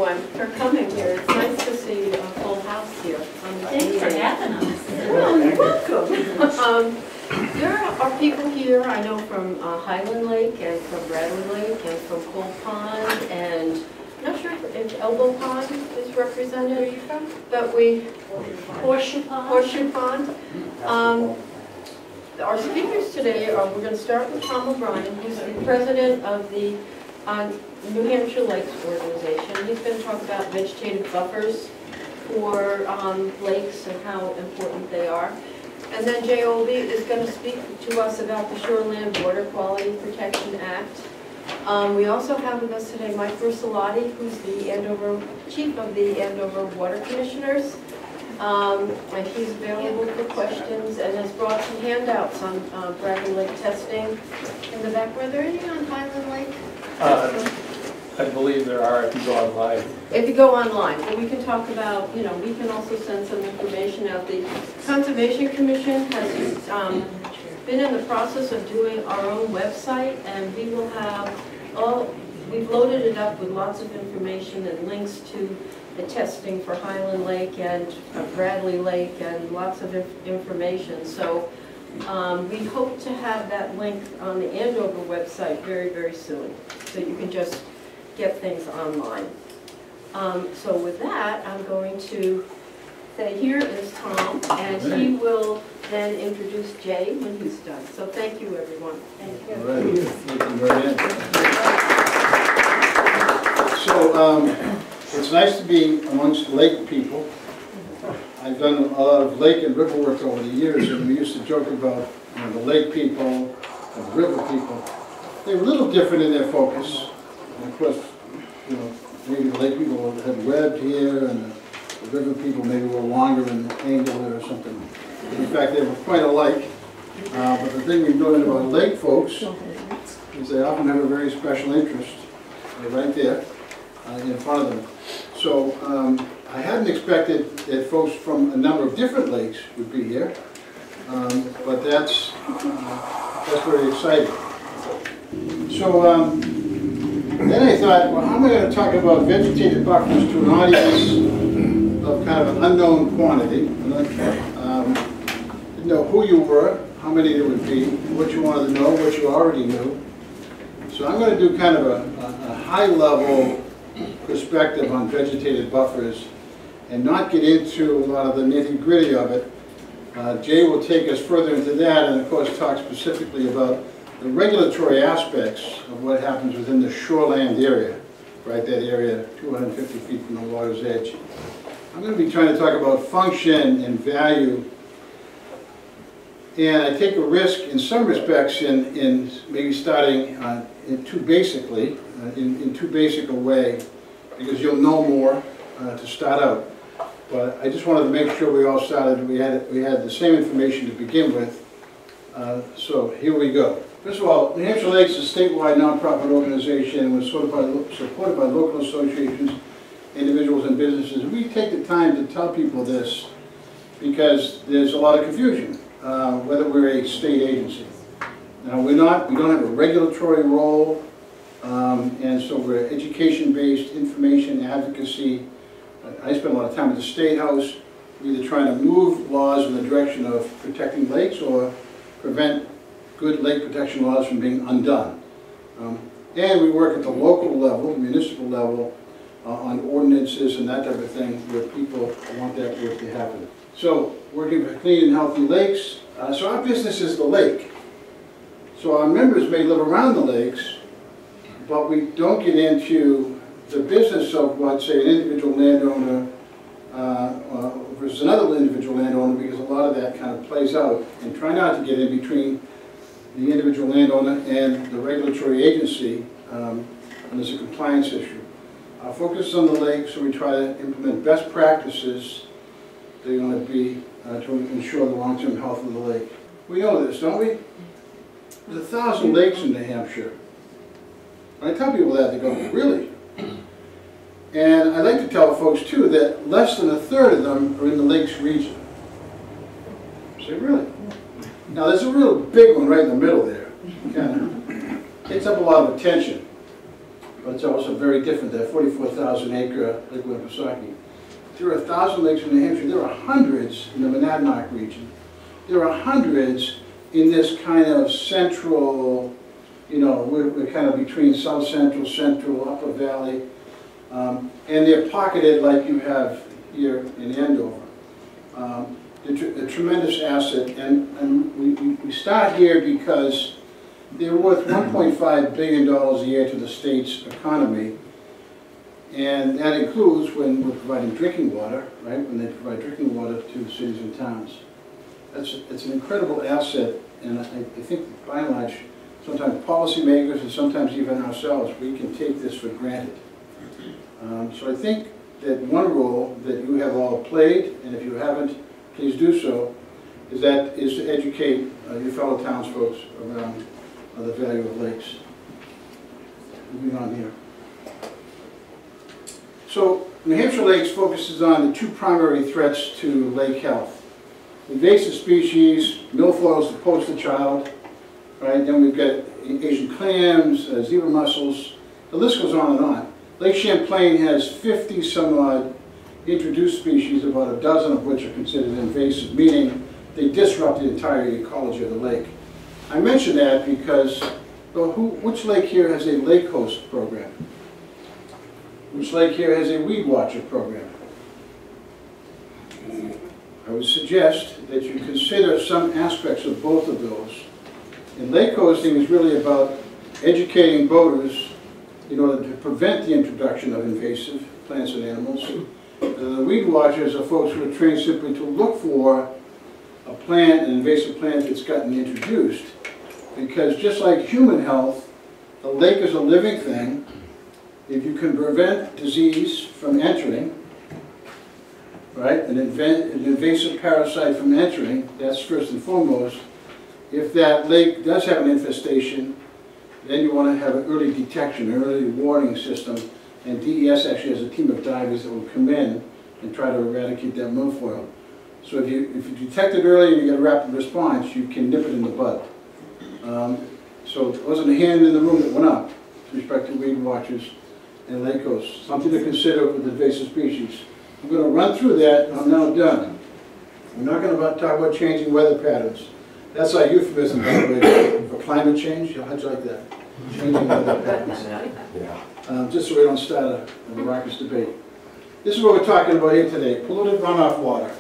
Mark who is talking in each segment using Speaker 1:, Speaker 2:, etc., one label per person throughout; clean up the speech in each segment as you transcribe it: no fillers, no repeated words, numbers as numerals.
Speaker 1: everyone for coming here. It's nice to see a full house here.
Speaker 2: Thanks for having us.
Speaker 1: Well, you're welcome. There are people here, I know from Highland Lake and from Bradley Lake and from Cold Pond, and I'm not sure if Elbow Pond is represented. Where are you from? But
Speaker 2: Horseshoe Pond.
Speaker 1: Horseshoe Pond. Our speakers today are, we're going to start with Tom O'Brien, who's the president of the New Hampshire Lakes Organization. He's going to talk about vegetative buffers for lakes and how important they are. And then Jay Olby is going to speak to us about the Shoreland Water Quality Protection Act. We also have with us today Mike Brusolati, who's the chief of the Andover Water Commissioners. And he's available for questions and has brought some handouts on Bradley Lake testing in the back. Were there any on Highland Lake?
Speaker 3: I believe there are if you go online.
Speaker 1: If you go online, and we can talk about, we can also send some information out. The Conservation Commission has been in the process of doing our own website, and we will have we've loaded it up with lots of information and links to the testing for Highland Lake and Bradley Lake and lots of information. So we hope to have that link on the Andover website very, very soon, so you can just get things online. So with that, I'm going to say here is Tom, and he will then introduce Jay when he's done. So thank you, everyone. Thank you.
Speaker 4: All right. Thank you very much. So it's nice to be amongst lake people. I've done a lot of lake and river work over the years, and we used to joke about the lake people and the river people. They were a little different in their focus. And of course, maybe the lake people had webbed here, and the river people maybe were longer and angular or something. In fact, they were quite alike. But the thing we've noted about lake folks is they often have a very special interest right there in front of them. So I hadn't expected that folks from a number of different lakes would be here, but that's very exciting. So then I thought, well, how am I going to talk about vegetative buffers to an audience of kind of an unknown quantity? Didn't know who you were, how many there would be, what you wanted to know, what you already knew. So I'm going to do kind of a high-level perspective on vegetative buffers and not get into a lot of the nitty-gritty of it. Jay will take us further into that and, of course, talk specifically about the regulatory aspects of what happens within the shoreland area, right, that area 250 feet from the water's edge. I'm going to be trying to talk about function and value, and I take a risk in some respects in maybe starting in too basic a way, because you'll know more to start out. But I just wanted to make sure we all started, we had the same information to begin with. So here we go. First of all, New Hampshire Lakes is a statewide nonprofit organization and was supported by local associations, individuals, and businesses. We take the time to tell people this because there's a lot of confusion whether we're a state agency. Now we don't have a regulatory role, and so we're education-based, information, advocacy. I spend a lot of time at the State House, either trying to move laws in the direction of protecting lakes or prevent good lake protection laws from being undone. And we work at the local level, municipal level, on ordinances and that type of thing where people want that work to happen. So, working for clean and healthy lakes. So our business is the lake. So our members may live around the lakes, but we don't get into the business of what, say, an individual landowner versus another individual landowner, because a lot of that kind of plays out. And try not to get in between the individual landowner and the regulatory agency when there's a compliance issue. Our focus is on the lake, so we try to implement best practices that are going to be to ensure the long-term health of the lake. We know this, don't we? There's 1,000 lakes in New Hampshire. When I tell people that, they go, really? And I like to tell folks, too, that less than 1/3 of them are in the lakes region. Say, really? Now, there's a real big one right in the middle there. Kind of takes up a lot of attention. but it's also very different, that 44,000 acre Lake Winnipesaukee. There are 1,000 lakes in New Hampshire. There are hundreds in the Monadnock region. There are hundreds in this kind of central, you know, we're kind of between South Central, Central, Upper Valley, and they're pocketed like you have here in Andover. A tremendous asset, and we start here because they're worth $1.5 billion a year to the state's economy, and that includes when we're providing drinking water, right? When they provide drinking water to the cities and towns. It's an incredible asset, and I think by and large, sometimes policymakers and sometimes even ourselves, we can take this for granted. So I think that one role that you have all played, and if you haven't, please do so, is to educate your fellow townsfolk around the value of lakes. Moving on here. So New Hampshire Lakes focuses on the two primary threats to lake health. Invasive species, milfoil's the poster child, right? Then we've got Asian clams, zebra mussels, the list goes on and on. Lake Champlain has 50 some odd introduced species, about a dozen of which are considered invasive, meaning they disrupt the entire ecology of the lake. I mention that because, well, which lake here has a lake host program? Which lake here has a weed watcher program? I would suggest that you consider some aspects of both of those. And lake hosting is really about educating boaters in order to prevent the introduction of invasive plants and animals. The weed watchers are folks who are trained simply to look for a plant, an invasive plant that's gotten introduced. Because just like human health, the lake is a living thing. If you can prevent disease from entering, right, an invasive parasite from entering, that's first and foremost. If that lake does have an infestation, then you want to have an early detection, an early warning system, and DES actually has a team of divers that will come in and try to eradicate that milfoil. So if you detect it early and you get a rapid response, you can nip it in the bud. So it wasn't a hand in the room that went up with respect to weed watchers and lake hosts. Something to consider with invasive species. I'm going to run through that, and I'm now done. I'm not going to talk about changing weather patterns. That's our euphemism, by the way, for climate change. How'd you like that? Changing weather patterns. Just so we don't start a raucous debate. This is what we're talking about here today, polluted runoff water.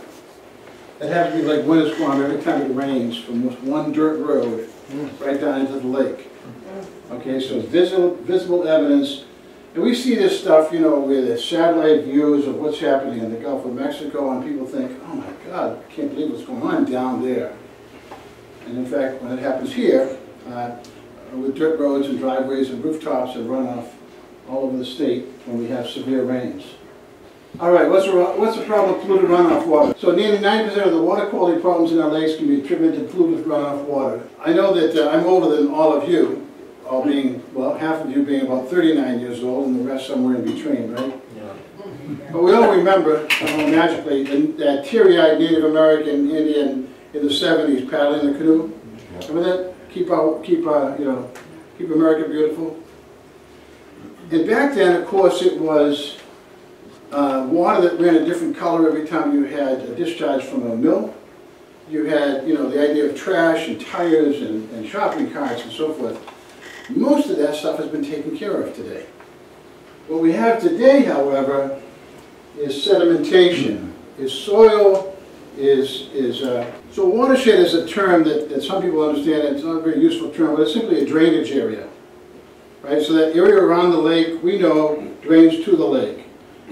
Speaker 4: That has to be like winter storm every time it rains from one dirt road right down into the lake. Okay, so it's visible evidence. And we see this stuff, you know, with satellite views of what's happening in the Gulf of Mexico, and people think, oh my God, I can't believe what's going on down there. And in fact, when it happens here, with dirt roads and driveways and rooftops and runoff all over the state when we have severe rains. All right, what's the problem with polluted runoff water? So nearly 90% of the water quality problems in our lakes can be attributed to polluted runoff water. I know that I'm older than all of you, all being, well, half of you being about 39 years old and the rest somewhere in between, right? Yeah. But we all remember, magically, that teary-eyed Native American Indian in the 70s paddling the canoe. Remember that? Keep America beautiful. And back then, of course, it was water that ran a different color every time you had a discharge from a mill. You had, you know, the idea of trash and tires and shopping carts and so forth. Most of that stuff has been taken care of today. What we have today, however, is sedimentation, is soil, so watershed is a term that some people understand. It's not a very useful term, but it's simply a drainage area. Right? So that area around the lake, we know, drains to the lake.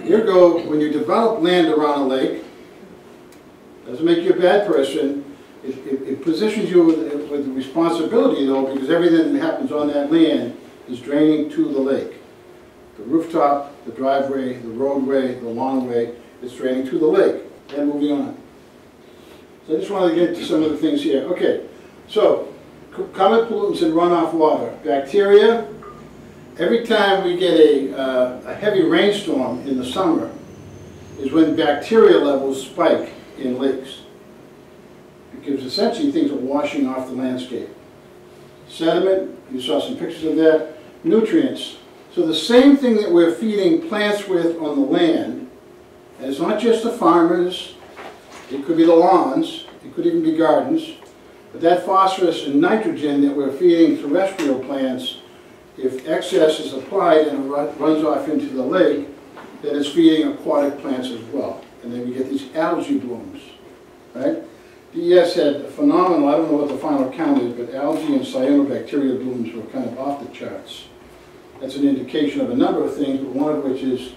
Speaker 4: Ergo, when you develop land around a lake, doesn't make you a bad person. It positions you with the responsibility, though, because everything that happens on that land is draining to the lake. The rooftop, the driveway, the roadway, the lawnway, it's draining to the lake. And moving on. So I just wanted to get to some of the things here. Okay, so common pollutants in runoff water. Bacteria. Every time we get a heavy rainstorm in the summer is when bacteria levels spike in lakes. Because essentially things are washing off the landscape. Sediment, you saw some pictures of that. Nutrients. So the same thing that we're feeding plants with on the land, and it's not just the farmers, it could be the lawns, it could even be gardens, but that phosphorus and nitrogen that we're feeding terrestrial plants, if excess is applied and it runs off into the lake, then it's feeding aquatic plants as well. And then we get these algae blooms, right? DES had a phenomenal, I don't know what the final count is, but algae and cyanobacteria blooms were kind of off the charts. That's an indication of a number of things, but one of which is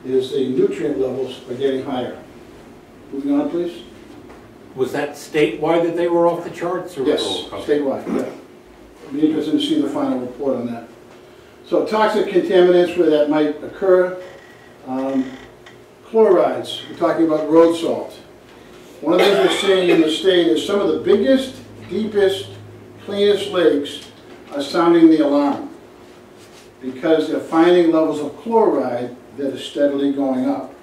Speaker 4: the nutrient levels are getting higher. Moving on, please.
Speaker 5: Was that statewide that they were off the charts? Or
Speaker 4: Yes,
Speaker 5: okay.
Speaker 4: statewide, yeah. It'll be interesting to see the final report on that. So toxic contaminants where that might occur. Chlorides, we're talking about road salt. One of the things we're seeing in the state is some of the biggest, deepest, cleanest lakes are sounding the alarm because they're finding levels of chloride that are steadily going up.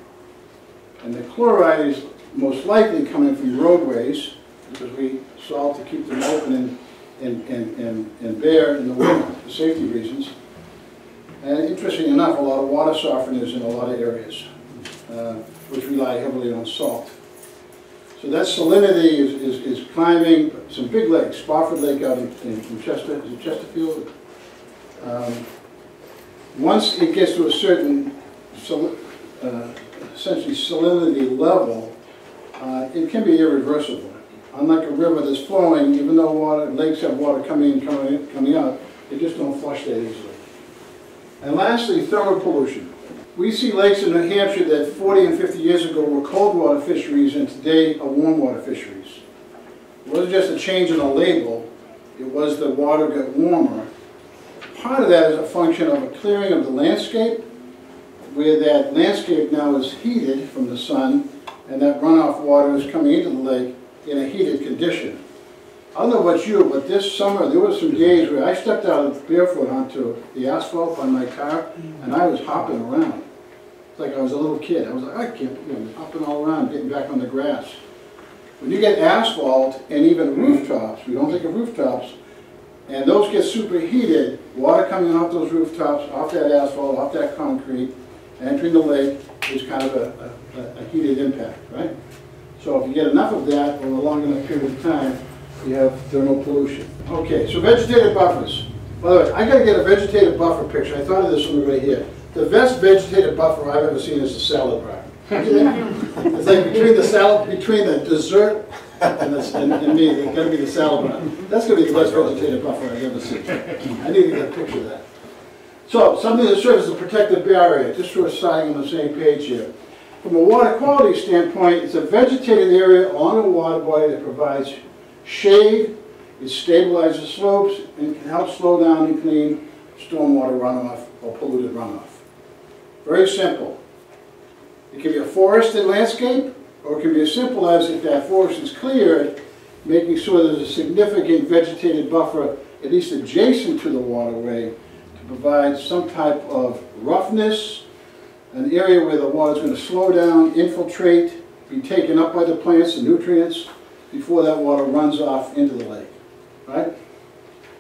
Speaker 4: And the chloride is most likely coming from roadways because we salt to keep them open and bare in the winter for safety reasons. And interesting enough, a lot of water softeners in a lot of areas, which rely heavily on salt. So that salinity is climbing some big lakes. Spofford Lake out in Chester, is it Chesterfield? Once it gets to a certain essentially salinity level, it can be irreversible. Unlike a river that's flowing, even though lakes have water coming in, coming out, they just don't flush that easily. And lastly, thermal pollution. We see lakes in New Hampshire that 40 and 50 years ago were cold water fisheries and today are warm water fisheries. It wasn't just a change in the label, it was the water got warmer. Part of that is a function of a clearing of the landscape, where that landscape now is heated from the sun and that runoff water is coming into the lake in a heated condition. I don't know about you, but this summer there were some days where I stepped out barefoot onto the asphalt on my car and I was hopping around. It's like I was a little kid. I was like, I can't, hopping all around, getting back on the grass. When you get asphalt and even rooftops, we don't think of rooftops, and those get superheated, water coming off those rooftops, off that asphalt, off that concrete, entering the lake is kind of a heated impact, right? So if you get enough of that over a long enough period of time, you have thermal pollution. Okay, so vegetative buffers. By the way, I got to get a vegetative buffer picture. I thought of this one right here. The best vegetative buffer I've ever seen is the salad bar. It's like between the dessert and me, it's got to be the salad bar. That's going to be the best vegetative buffer I've ever seen. I need to get a picture of that. So, something that serves as a protective barrier, just for starting on the same page here. From a water quality standpoint, it's a vegetated area on a water body that provides shade, it stabilizes slopes, and can help slow down and clean stormwater runoff or polluted runoff. Very simple. It can be a forested landscape, or it can be as simple as if that forest is cleared, making sure there's a significant vegetated buffer, at least adjacent to the waterway, to provide some type of roughness, an area where the water is going to slow down, infiltrate, be taken up by the plants, the nutrients, before that water runs off into the lake, right?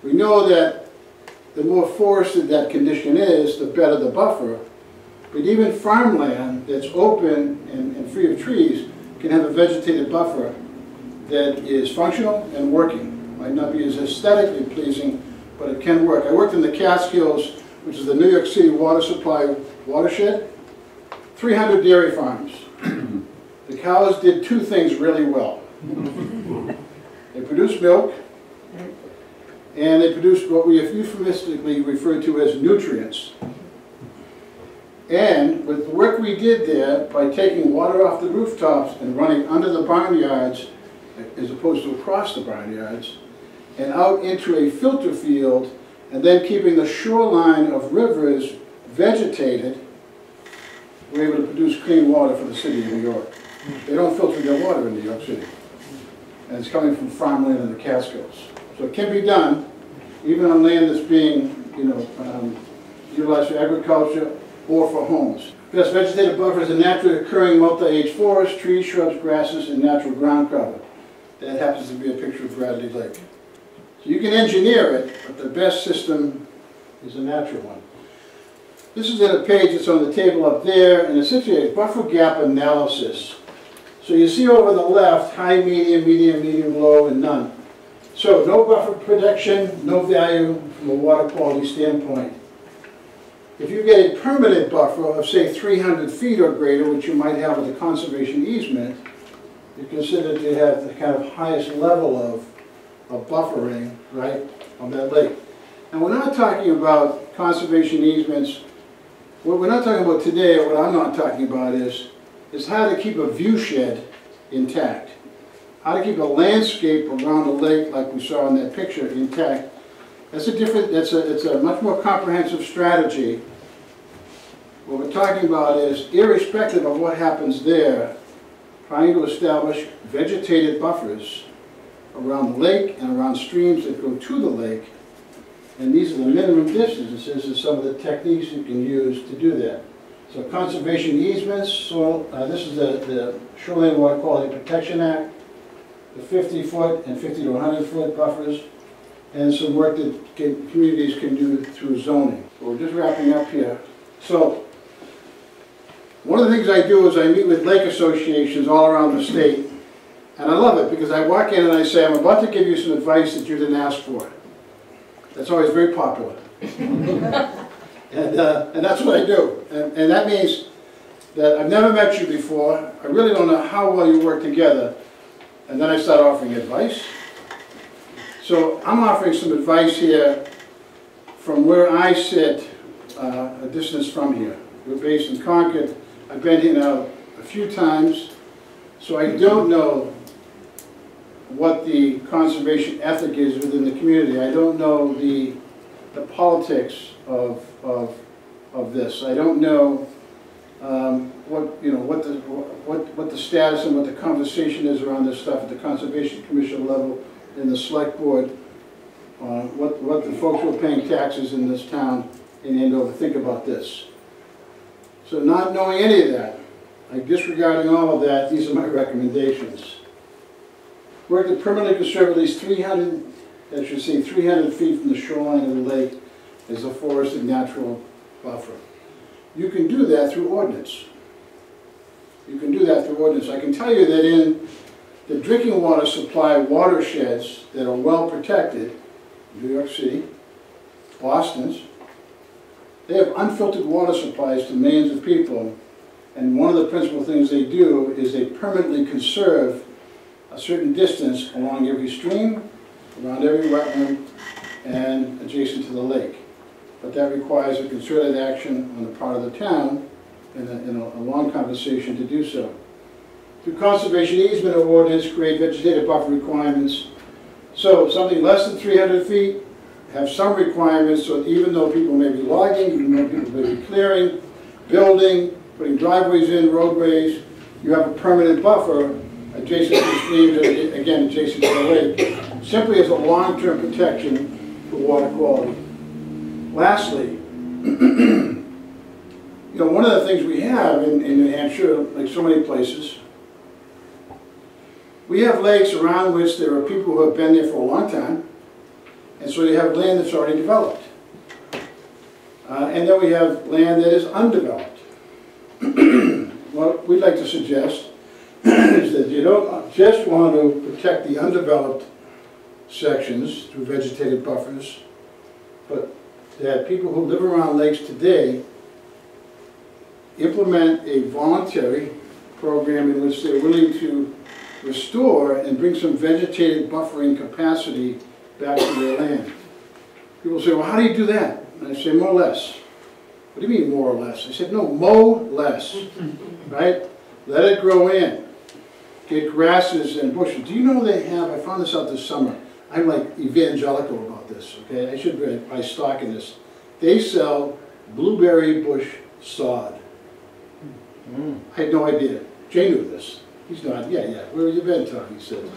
Speaker 4: We know that the more forested that condition is, the better the buffer. But even farmland that's open and free of trees can have a vegetated buffer that is functional and working. Might not be as aesthetically pleasing, but it can work. I worked in the Catskills, which is the New York City water supply watershed. 300 dairy farms. The cows did two things really well. They produced milk, and they produced what we euphemistically refer to as nutrients. And with the work we did there, by taking water off the rooftops and running under the barnyards, as opposed to across the barnyards, and out into a filter field, and then keeping the shoreline of rivers vegetated, we're able to produce clean water for the city of New York. They don't filter their water in New York City. And it's coming from farmland in the Catskills. So it can be done, even on land that's being, utilized for agriculture or for homes. Best vegetative buffer is a naturally occurring multi-age forest, trees, shrubs, grasses, and natural ground cover. That happens to be a picture of Bradley Lake. So you can engineer it, but the best system is a natural one. This is in a page that's on the table up there, and it's essentially a buffer gap analysis. So you see over the left, high, medium, medium, medium, low, and none. So no buffer protection, no value from a water quality standpoint. If you get a permanent buffer of, say, 300 feet or greater, which you might have with a conservation easement, you're considered to have the kind of highest level of buffering, right, on that lake. And we're not talking about conservation easements. What we're not talking about today, or what I'm not talking about is how to keep a view shed intact. How to keep a landscape around the lake, like we saw in that picture, intact. That's a different, it's a much more comprehensive strategy. What we're talking about is, irrespective of what happens there, trying to establish vegetated buffers around the lake and around streams that go to the lake. And these are the minimum distances and some of the techniques you can use to do that. So conservation easements, so this is the Shoreline Water Quality Protection Act, the 50-foot and 50 to 100-foot buffers, and some work that communities can do through zoning. So we're just wrapping up here. So one of the things I do is I meet with lake associations all around the state, and I love it because I walk in and I say, I'm about to give you some advice that you didn't ask for. That's always very popular. And that's what I do. And that means that I've never met you before, I really don't know how well you work together, and then I start offering advice. So I'm offering some advice here from where I sit, a distance from here. We're based in Concord. I've been here now a few times, so I don't know what the conservation ethic is within the community. I don't know the politics of this. I don't know what the status and what the conversation is around this stuff at the Conservation Commission level, in the select board, what the folks who are paying taxes in this town in Andover think about this. So not knowing any of that, disregarding all of that, these are my recommendations. Work to permanently conserve at least 300 feet from the shoreline of the lake as a forested natural buffer. You can do that through ordinance. You can do that through ordinance. I can tell you that in the drinking water supply watersheds that are well protected, New York City, Boston's, they have unfiltered water supplies to millions of people, and one of the principal things they do is they permanently conserve a certain distance along every stream, around every wetland, and adjacent to the lake. But that requires a concerted action on the part of the town and a long conversation to do so. Through conservation easement ordinance, create vegetative buffer requirements. So something less than 300 feet, have some requirements so that even though people may be logging, even though people may be clearing, building, putting driveways in, roadways, you have a permanent buffer adjacent to the streams, again adjacent to the lake, simply as a long-term protection for water quality. Lastly, one of the things we have in New Hampshire, like so many places, we have lakes around which there are people who have been there for a long time, and so you have land that's already developed. And then we have land that is undeveloped. What we'd like to suggest is that you don't just want to protect the undeveloped sections through vegetative buffers, but that people who live around lakes today implement a voluntary program in which they're willing to restore and bring some vegetative buffering capacity back to their land. People say, well, how do you do that? And I say, more or less. What do you mean more or less? I said, no, mow less, right? Let it grow in. Get grasses and bushes. Do you know they have, I found this out this summer, I'm like evangelical about this, okay? I should buy stock in this. They sell blueberry bush sod. I had no idea. Jay knew this. He's not, yeah, where have you been, Tom? He said.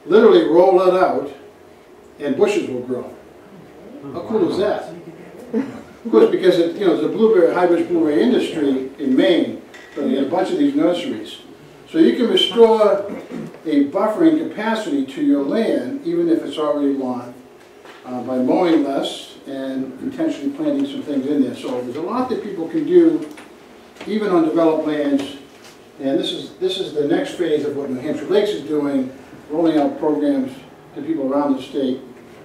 Speaker 4: Literally roll it out and bushes will grow. How cool is that? Of course, because there's a blueberry, high-bush blueberry industry in Maine, but they have a bunch of these nurseries. So you can restore a buffering capacity to your land, even if it's already lawn, by mowing less and intentionally planting some things in there. So there's a lot that people can do, even on developed lands. And this is the next phase of what New Hampshire Lakes is doing, rolling out programs to people around the state,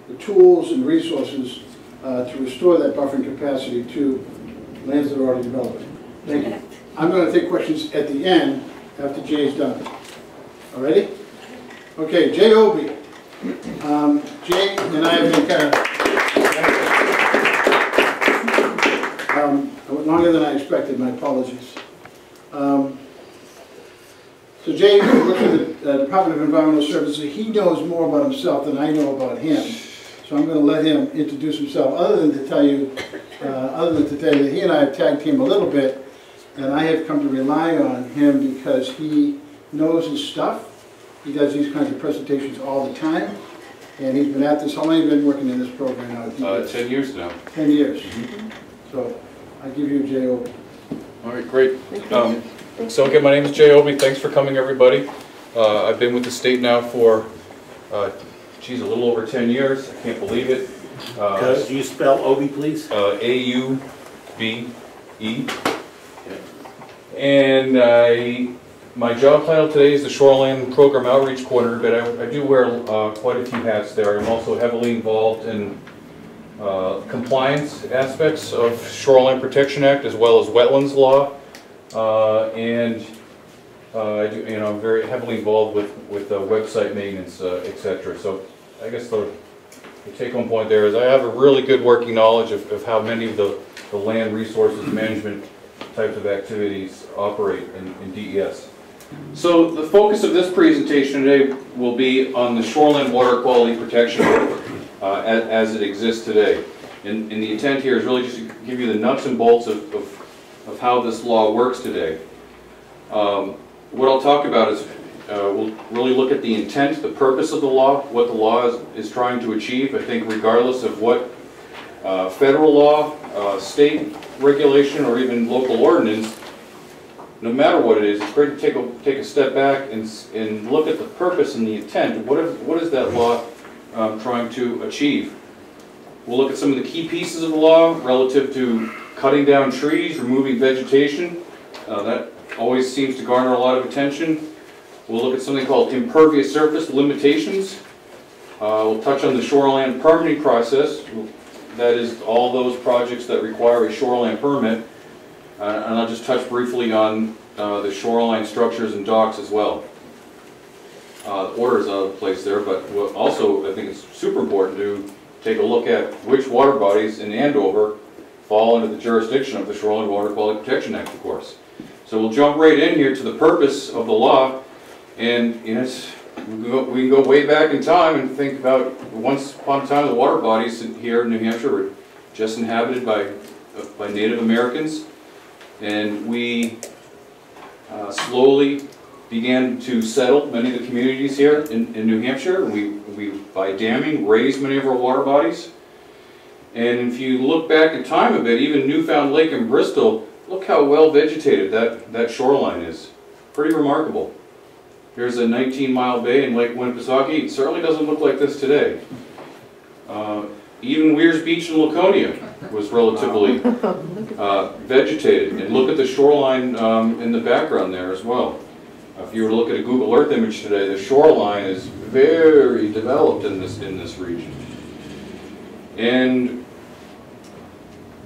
Speaker 4: the tools and resources to restore that buffering capacity to lands that are already developed. Thank you. I'm going to take questions at the end after Jay's done. All ready? Okay, Jay Obey. Jay and I have been longer than I expected. My apologies. So Jay works with the Department of Environmental Services. He knows more about himself than I know about him. So I'm going to let him introduce himself, other than to tell you that he and I have tag teamed a little bit, and I have come to rely on him because he knows his stuff. He does these kinds of presentations all the time, and he's been at this. How long have you been working in this program now?
Speaker 6: 10 years now.
Speaker 4: 10 years. So I give you Jay Obey.
Speaker 6: All right, great. So again, my name is Jay Obey. Thanks for coming, everybody. I've been with the state now for, geez, a little over 10 years. I can't believe it.
Speaker 5: Could you spell Obey, please?
Speaker 6: A-U-B-E. And my job title today is the Shoreline Program Outreach Coordinator, but I do wear quite a few hats there. I'm also heavily involved in compliance aspects of Shoreline Protection Act as well as wetlands law. And I'm very heavily involved with website maintenance, etc. So I guess the take-home point there is I have a really good working knowledge of how many of the land resources management types of activities operate in DES. So the focus of this presentation today will be on the Shoreline Water Quality Protection Act as it exists today. And the intent here is really just to give you the nuts and bolts of how this law works today. What I'll talk about is we'll really look at the intent, the purpose of the law, what the law is trying to achieve. I think regardless of what federal law, state regulation, or even local ordinance, no matter what it is, it's great to take a step back and look at the purpose and the intent. What is that law trying to achieve? We'll look at some of the key pieces of the law relative to cutting down trees, removing vegetation. That always seems to garner a lot of attention. We'll look at something called impervious surface limitations. We'll touch on the shoreline permitting process. That is all those projects that require a shoreline permit. And I'll just touch briefly on the shoreline structures and docks as well. The order is out of place there, but also I think it's super important to take a look at which water bodies in Andover fall under the jurisdiction of the Shoreline Water Quality Protection Act, of course. So we'll jump right in here to the purpose of the law, and we can go way back in time and think about once upon a time the water bodies here in New Hampshire were just inhabited by Native Americans, and we slowly began to settle many of the communities here in New Hampshire. We by damming, raised many of our water bodies. And if you look back in time a bit, even Newfound Lake in Bristol, look how well vegetated that shoreline is. Pretty remarkable. Here's a 19-mile bay in Lake Winnipesaukee. It certainly doesn't look like this today. Even Weirs Beach in Laconia was relatively vegetated. And look at the shoreline in the background there as well. If you were to look at a Google Earth image today, the shoreline is very developed in this region. And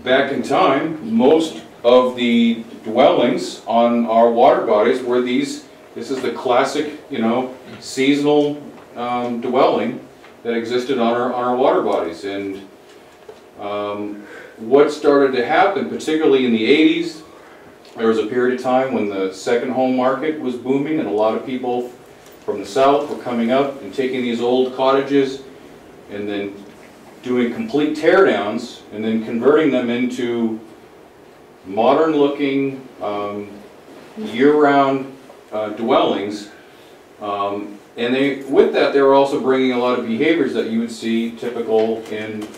Speaker 6: back in time, most of the dwellings on our water bodies were this is the classic, seasonal dwelling that existed on our water bodies. And what started to happen, particularly in the 80s, there was a period of time when the second home market was booming, and a lot of people from the south were coming up and taking these old cottages and then doing complete teardowns and then converting them into modern looking year-round dwellings. And with that they were also bringing a lot of behaviors that you would see typical in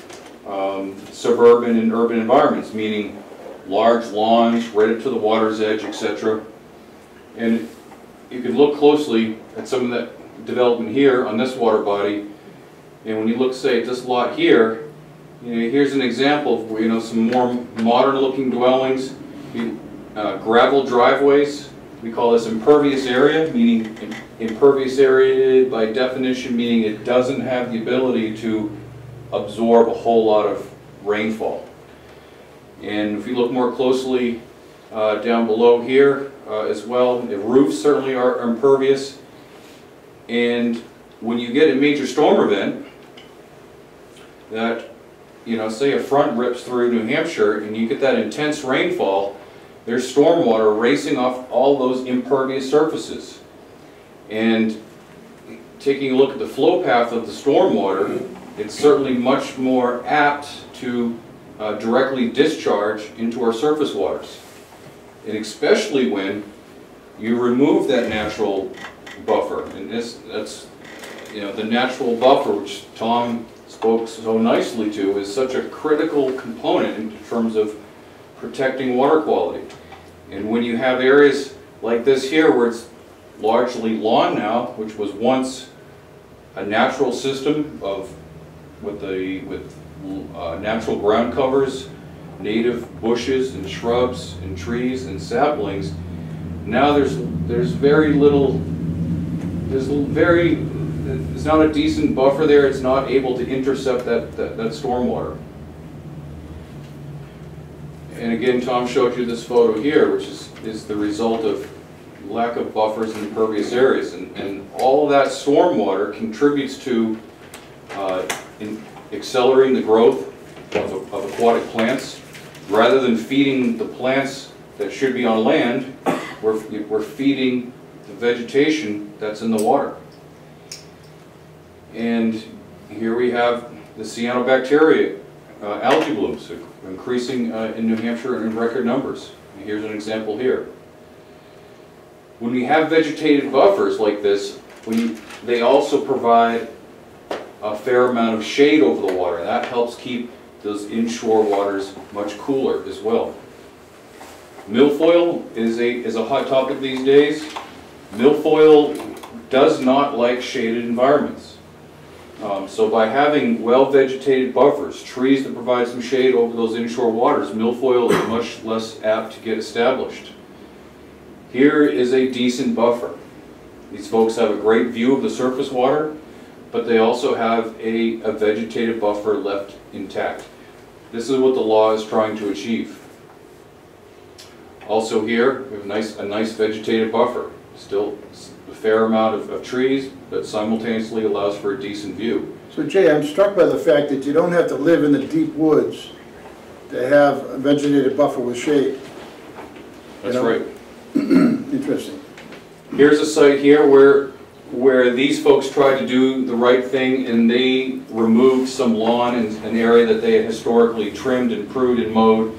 Speaker 6: suburban and urban environments, meaning large lawns right up to the water's edge, etc. And you can look closely at some of that development here on this water body, and when you look, say, at this lot here, Here's an example of, some more modern-looking dwellings, gravel driveways. We call this impervious area, meaning impervious area by definition, meaning it doesn't have the ability to absorb a whole lot of rainfall. And if you look more closely down below here as well, the roofs certainly are impervious. And when you get a major storm event that, say a front rips through New Hampshire and you get that intense rainfall, there's stormwater racing off all those impervious surfaces. And taking a look at the flow path of the stormwater, it's certainly much more apt to directly discharge into our surface waters. And especially when you remove that natural buffer. And that's the natural buffer, which Tom spoke so nicely to, is such a critical component in terms of protecting water quality. And when you have areas like this here where it's largely lawn now, which was once a natural system with natural ground covers, native bushes and shrubs and trees and saplings, now there's not a decent buffer there. It's not able to intercept that stormwater. And again, Tom showed you this photo here, which is the result of lack of buffers in impervious areas. And all of that stormwater contributes to accelerating the growth of aquatic plants. Rather than feeding the plants that should be on land, we're feeding the vegetation that's in the water. And here we have the cyanobacteria, algae blooms, increasing in New Hampshire in record numbers. Here's an example here. When we have vegetated buffers like this, they also provide a fair amount of shade over the water. That helps keep those inshore waters much cooler as well. Milfoil is a hot topic these days. Milfoil does not like shaded environments. So by having well-vegetated buffers, trees that provide some shade over those inshore waters, milfoil is much less apt to get established. Here is a decent buffer. These folks have a great view of the surface water, but they also have a vegetative buffer left intact. This is what the law is trying to achieve. Also here, we have a nice vegetative buffer. Still a fair amount of trees, but simultaneously allows for a decent view.
Speaker 4: So Jay, I'm struck by the fact that you don't have to live in the deep woods to have a vegetated buffer with shade.
Speaker 6: That's right.
Speaker 4: Interesting.
Speaker 6: Here's a site here where these folks tried to do the right thing, and they removed some lawn in an area that they had historically trimmed and pruned and mowed,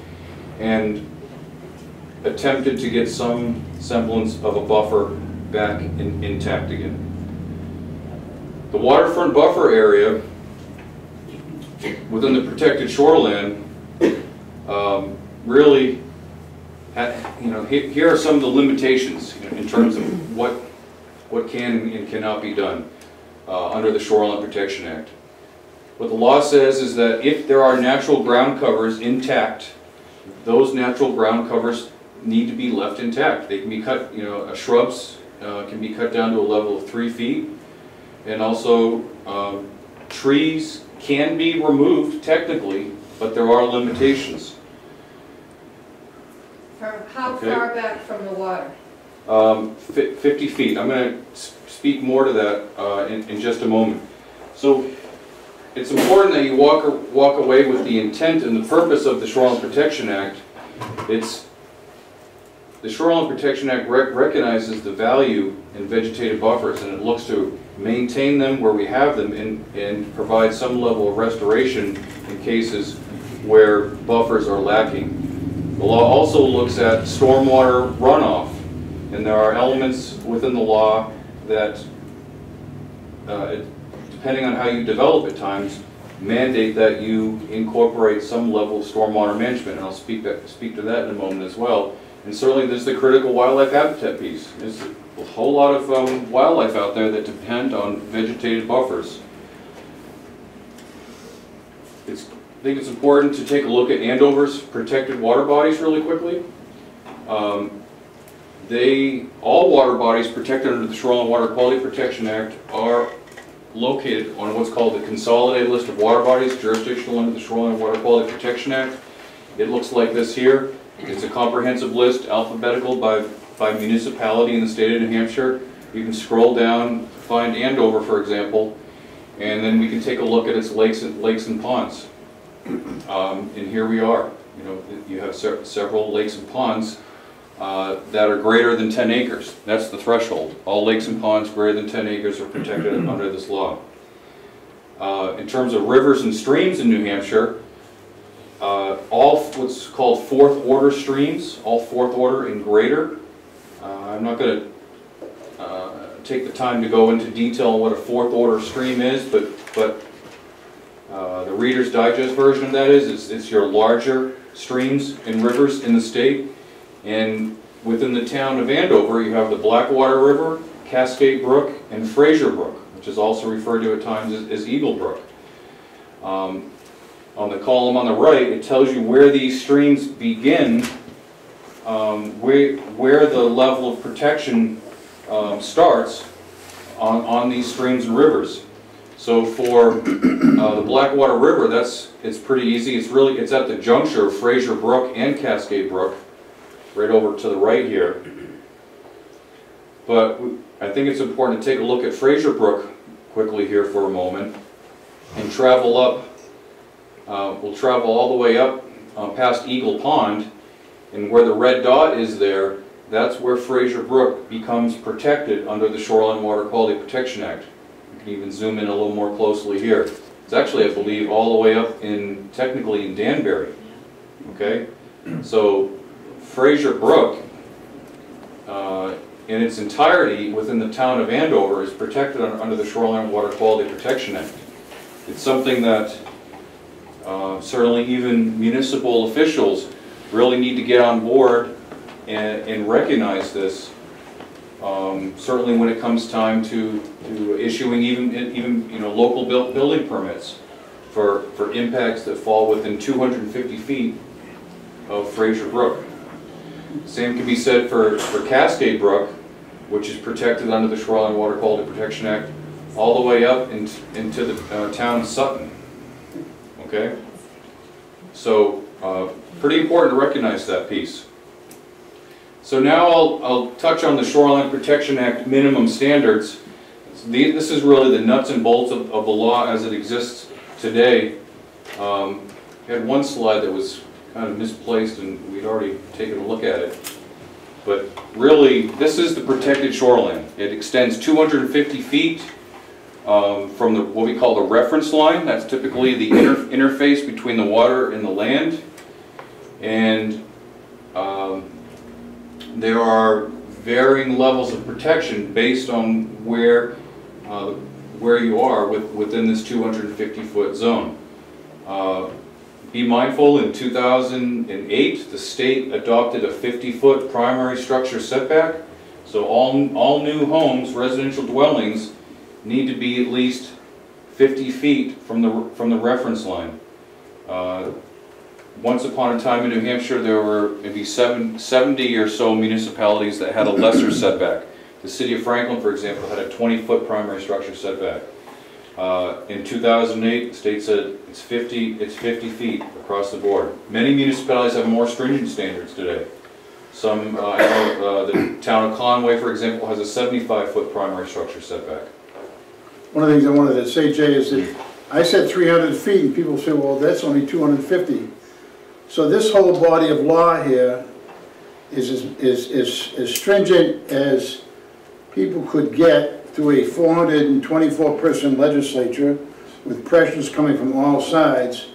Speaker 6: and attempted to get some semblance of a buffer back intact again. The waterfront buffer area within the protected shoreline really, here are some of the limitations in terms of what can and cannot be done under the Shoreline Protection Act. What the law says is that if there are natural ground covers intact, those natural ground covers need to be left intact. They can be cut, shrubs can be cut down to a level of 3 feet, and also trees can be removed technically, but there are limitations.
Speaker 1: How far back from the water?
Speaker 6: 50 feet. I'm going to speak more to that in just a moment. So it's important that you walk away with the intent and the purpose of the Shoreline Protection Act. The Shoreline Protection Act recognizes the value in vegetative buffers, and it looks to maintain them where we have them and provide some level of restoration in cases where buffers are lacking. The law also looks at stormwater runoff, and there are elements within the law that, depending on how you develop at times, mandate that you incorporate some level of stormwater management, and I'll speak to that in a moment as well. And certainly there's the critical wildlife habitat piece. There's a whole lot of wildlife out there that depend on vegetated buffers. think it's important to take a look at Andover's protected water bodies really quickly. All water bodies protected under the Shoreline Water Quality Protection Act are located on what's called the Consolidated List of Water Bodies, jurisdictional under the Shoreline Water Quality Protection Act. It looks like this here. It's a comprehensive list, alphabetical by municipality in the state of New Hampshire. You can scroll down, find Andover, for example, and then we can take a look at its lakes and ponds. And here we are. You know, you have several lakes and ponds that are greater than 10 acres. That's the threshold. All lakes and ponds greater than 10 acres are protected under this law. In terms of rivers and streams in New Hampshire, all what's called fourth order streams, all fourth order and greater. I'm not going to take the time to go into detail on what a fourth order stream is, but the Reader's Digest version of that is it's your larger streams and rivers in the state. And within the town of Andover, you have the Blackwater River, Cascade Brook, and Fraser Brook, which is also referred to at times as Eagle Brook. On the column on the right, it tells you where these streams begin, where the level of protection starts on these streams and rivers. So for the Blackwater River, it's pretty easy. It's at the juncture of Fraser Brook and Cascade Brook, right over to the right here. But I think it's important to take a look at Fraser Brook quickly here for a moment and travel up. We'll travel all the way up past Eagle Pond, and where the red dot is there, that's where Fraser Brook becomes protected under the Shoreline Water Quality Protection Act. You can even zoom in a little more closely here. It's actually, I believe, all the way up technically in Danbury. Okay? So Fraser Brook, in its entirety within the town of Andover, is protected under the Shoreline Water Quality Protection Act. It's something that certainly even municipal officials really need to get on board and recognize this. Certainly when it comes time to issuing even local building permits for impacts that fall within 250 feet of Fraser Brook. Same can be said for Cascade Brook, which is protected under the Shoreline Water Quality Protection Act, all the way up into the town of Sutton. Okay? So, pretty important to recognize that piece. So now I'll touch on the Shoreline Protection Act minimum standards. This is really the nuts and bolts of the law as it exists today. I had one slide that was kind of misplaced and we'd already taken a look at it. But really, this is the protected shoreline. It extends 250 feet from what we call the reference line. That's typically the interface between the water and the land. And there are varying levels of protection based on where you are within this 250-foot zone. Be mindful, in 2008, the state adopted a 50-foot primary structure setback. So all new homes, residential dwellings, need to be at least 50 feet from the reference line. Once upon a time in New Hampshire, there were maybe 70 or so municipalities that had a lesser setback. The city of Franklin, for example, had a 20-foot primary structure setback. In 2008, the state said it's 50 feet across the board. Many municipalities have more stringent standards today. Some, I know the town of Conway, for example, has a 75-foot primary structure setback.
Speaker 4: One of the things I wanted to say, Jay, is that I said 300 feet, and people say, well, that's only 250. So this whole body of law here is as stringent as people could get through a 424-person legislature with pressures coming from all sides.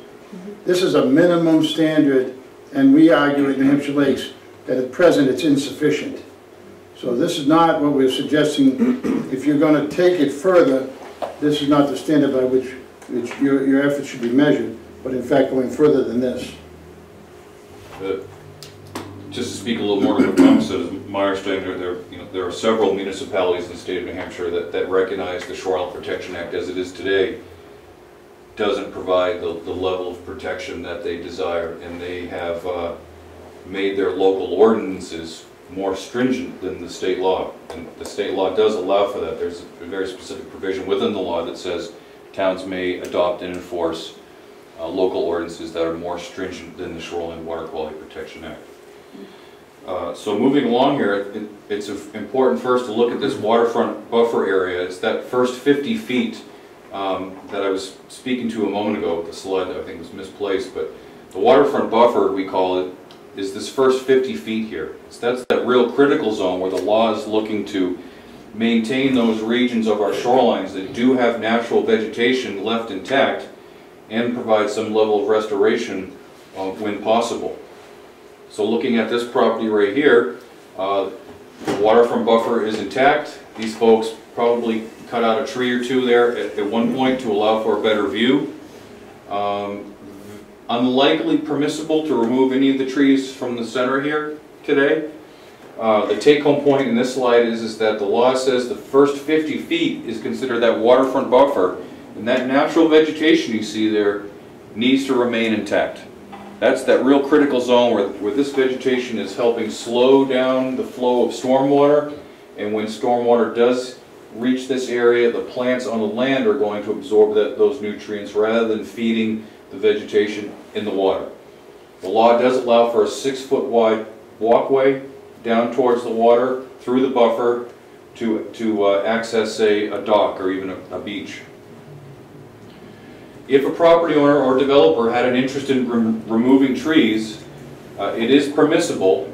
Speaker 4: This is a minimum standard, and we argue at New Hampshire Lakes that at present it's insufficient. So this is not what we're suggesting. If you're going to take it further, this is not the standard by which your efforts should be measured, but in fact going further than this.
Speaker 6: Just to speak a little more to what Tom said, as my understanding, there are several municipalities in the state of New Hampshire that recognize the Shoreline Protection Act as it is today doesn't provide the level of protection that they desire, and they have made their local ordinances more stringent than the state law. And the state law does allow for that. There's a very specific provision within the law that says towns may adopt and enforce local ordinances that are more stringent than the Shoreline Water Quality Protection Act. So moving along here, it's important first to look at this waterfront buffer area. It's that first 50 feet that I was speaking to a moment ago. The slide, I think, was misplaced, but the waterfront buffer, we call it, is this first 50 feet here. So that's that real critical zone where the law is looking to maintain those regions of our shorelines that do have natural vegetation left intact and provide some level of restoration when possible. So looking at this property right here, the waterfront buffer is intact. These folks probably cut out a tree or two there at one point to allow for a better view. Unlikely permissible to remove any of the trees from the center here today. The take-home point in this slide is that the law says the first 50 feet is considered that waterfront buffer, and that natural vegetation you see there needs to remain intact. That's that real critical zone where this vegetation is helping slow down the flow of stormwater, and when stormwater does reach this area, the plants on the land are going to absorb those nutrients rather than feeding the vegetation in the water. The law does allow for a 6-foot wide walkway down towards the water through the buffer to access, say, a dock or even a beach. If a property owner or developer had an interest in removing trees, it is permissible,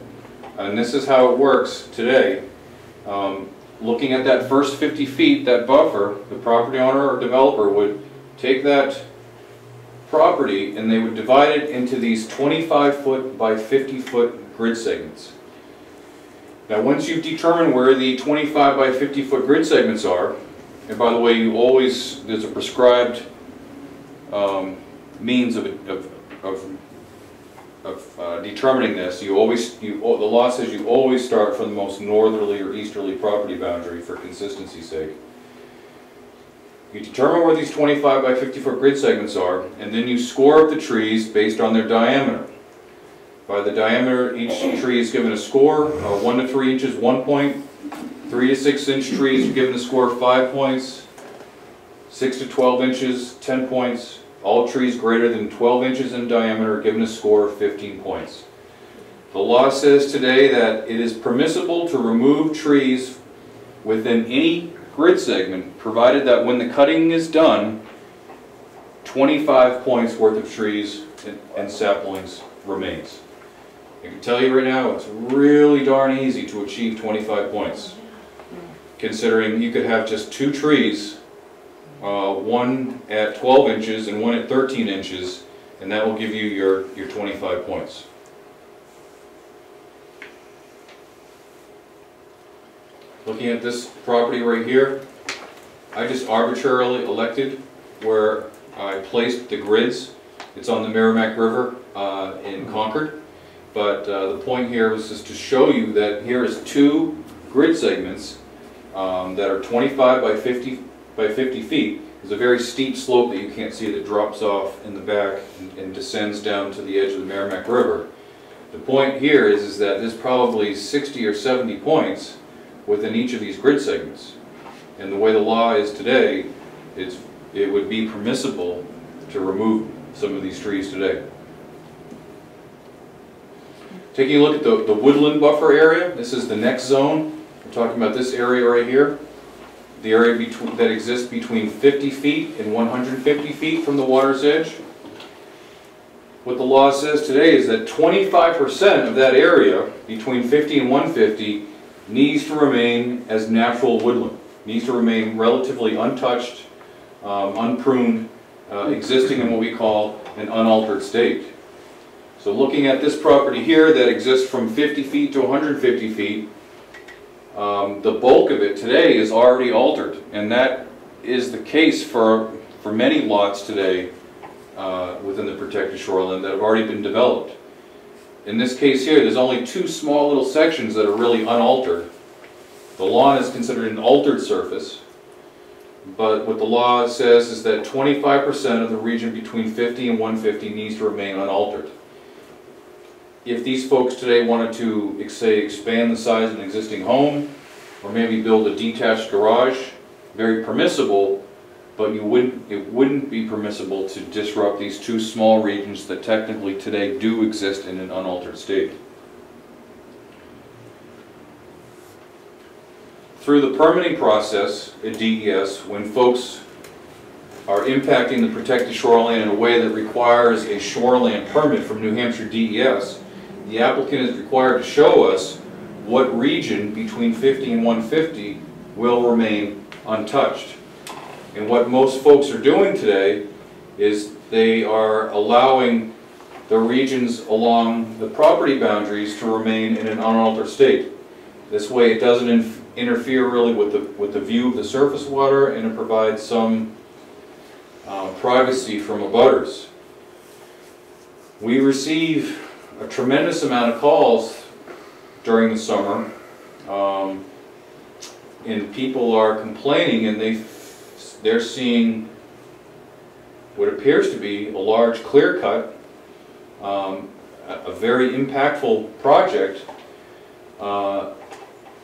Speaker 6: and this is how it works today. Looking at that first 50 feet, that buffer, the property owner or developer would take that property and they would divide it into these 25-foot by 50-foot grid segments. Now once you've determined where the 25 by 50-foot grid segments are, and by the way, there's a prescribed means of determining this. The law says you always start from the most northerly or easterly property boundary for consistency's sake. You determine where these 25 by 50-foot grid segments are, and then you score up the trees based on their diameter. By the diameter, each tree is given a score. 1 to 3 inches, 1 point. 3 to 6 inch trees are given a score of 5 points. 6 to 12 inches, 10 points. All trees greater than 12 inches in diameter are given a score of 15 points. The law says today that it is permissible to remove trees within any grid segment, provided that when the cutting is done, 25 points worth of trees and saplings remains. I can tell you right now, it's really darn easy to achieve 25 points, considering you could have just 2 trees, one at 12 inches and one at 13 inches, and that will give you your 25 points. Looking at this property right here, I just arbitrarily elected where I placed the grids. It's on the Merrimack River in Concord, but the point here was just to show you that here is 2 grid segments that are 25 by 50 feet. There's a very steep slope that you can't see that drops off in the back and descends down to the edge of the Merrimack River. The point here is that there's probably 60 or 70 points within each of these grid segments. And the way the law is today, it would be permissible to remove some of these trees today. Taking a look at the woodland buffer area, this is the next zone. We're talking about this area right here. The area that exists between 50 feet and 150 feet from the water's edge. What the law says today is that 25% of that area between 50 and 150 needs to remain as natural woodland, needs to remain relatively untouched, unpruned, existing in what we call an unaltered state. So looking at this property here that exists from 50 feet to 150 feet, the bulk of it today is already altered, and that is the case for many lots today within the protected shoreline that have already been developed. In this case here, there's only 2 small little sections that are really unaltered. The lawn is considered an altered surface. But what the law says is that 25% of the region between 50 and 150 needs to remain unaltered. If these folks today wanted to, say, expand the size of an existing home, or maybe build a detached garage, very permissible, but it wouldn't be permissible to disrupt these two small regions that technically today do exist in an unaltered state. Through the permitting process at DES, when folks are impacting the protected shoreline in a way that requires a shoreline permit from New Hampshire DES, the applicant is required to show us what region between 50 and 150 will remain untouched. And what most folks are doing today is they are allowing the regions along the property boundaries to remain in an unaltered state. This way it doesn't interfere really with the view of the surface water, and it provides some privacy from abutters. We receive a tremendous amount of calls during the summer, and people are complaining, and they're seeing what appears to be a large clear cut, a very impactful project,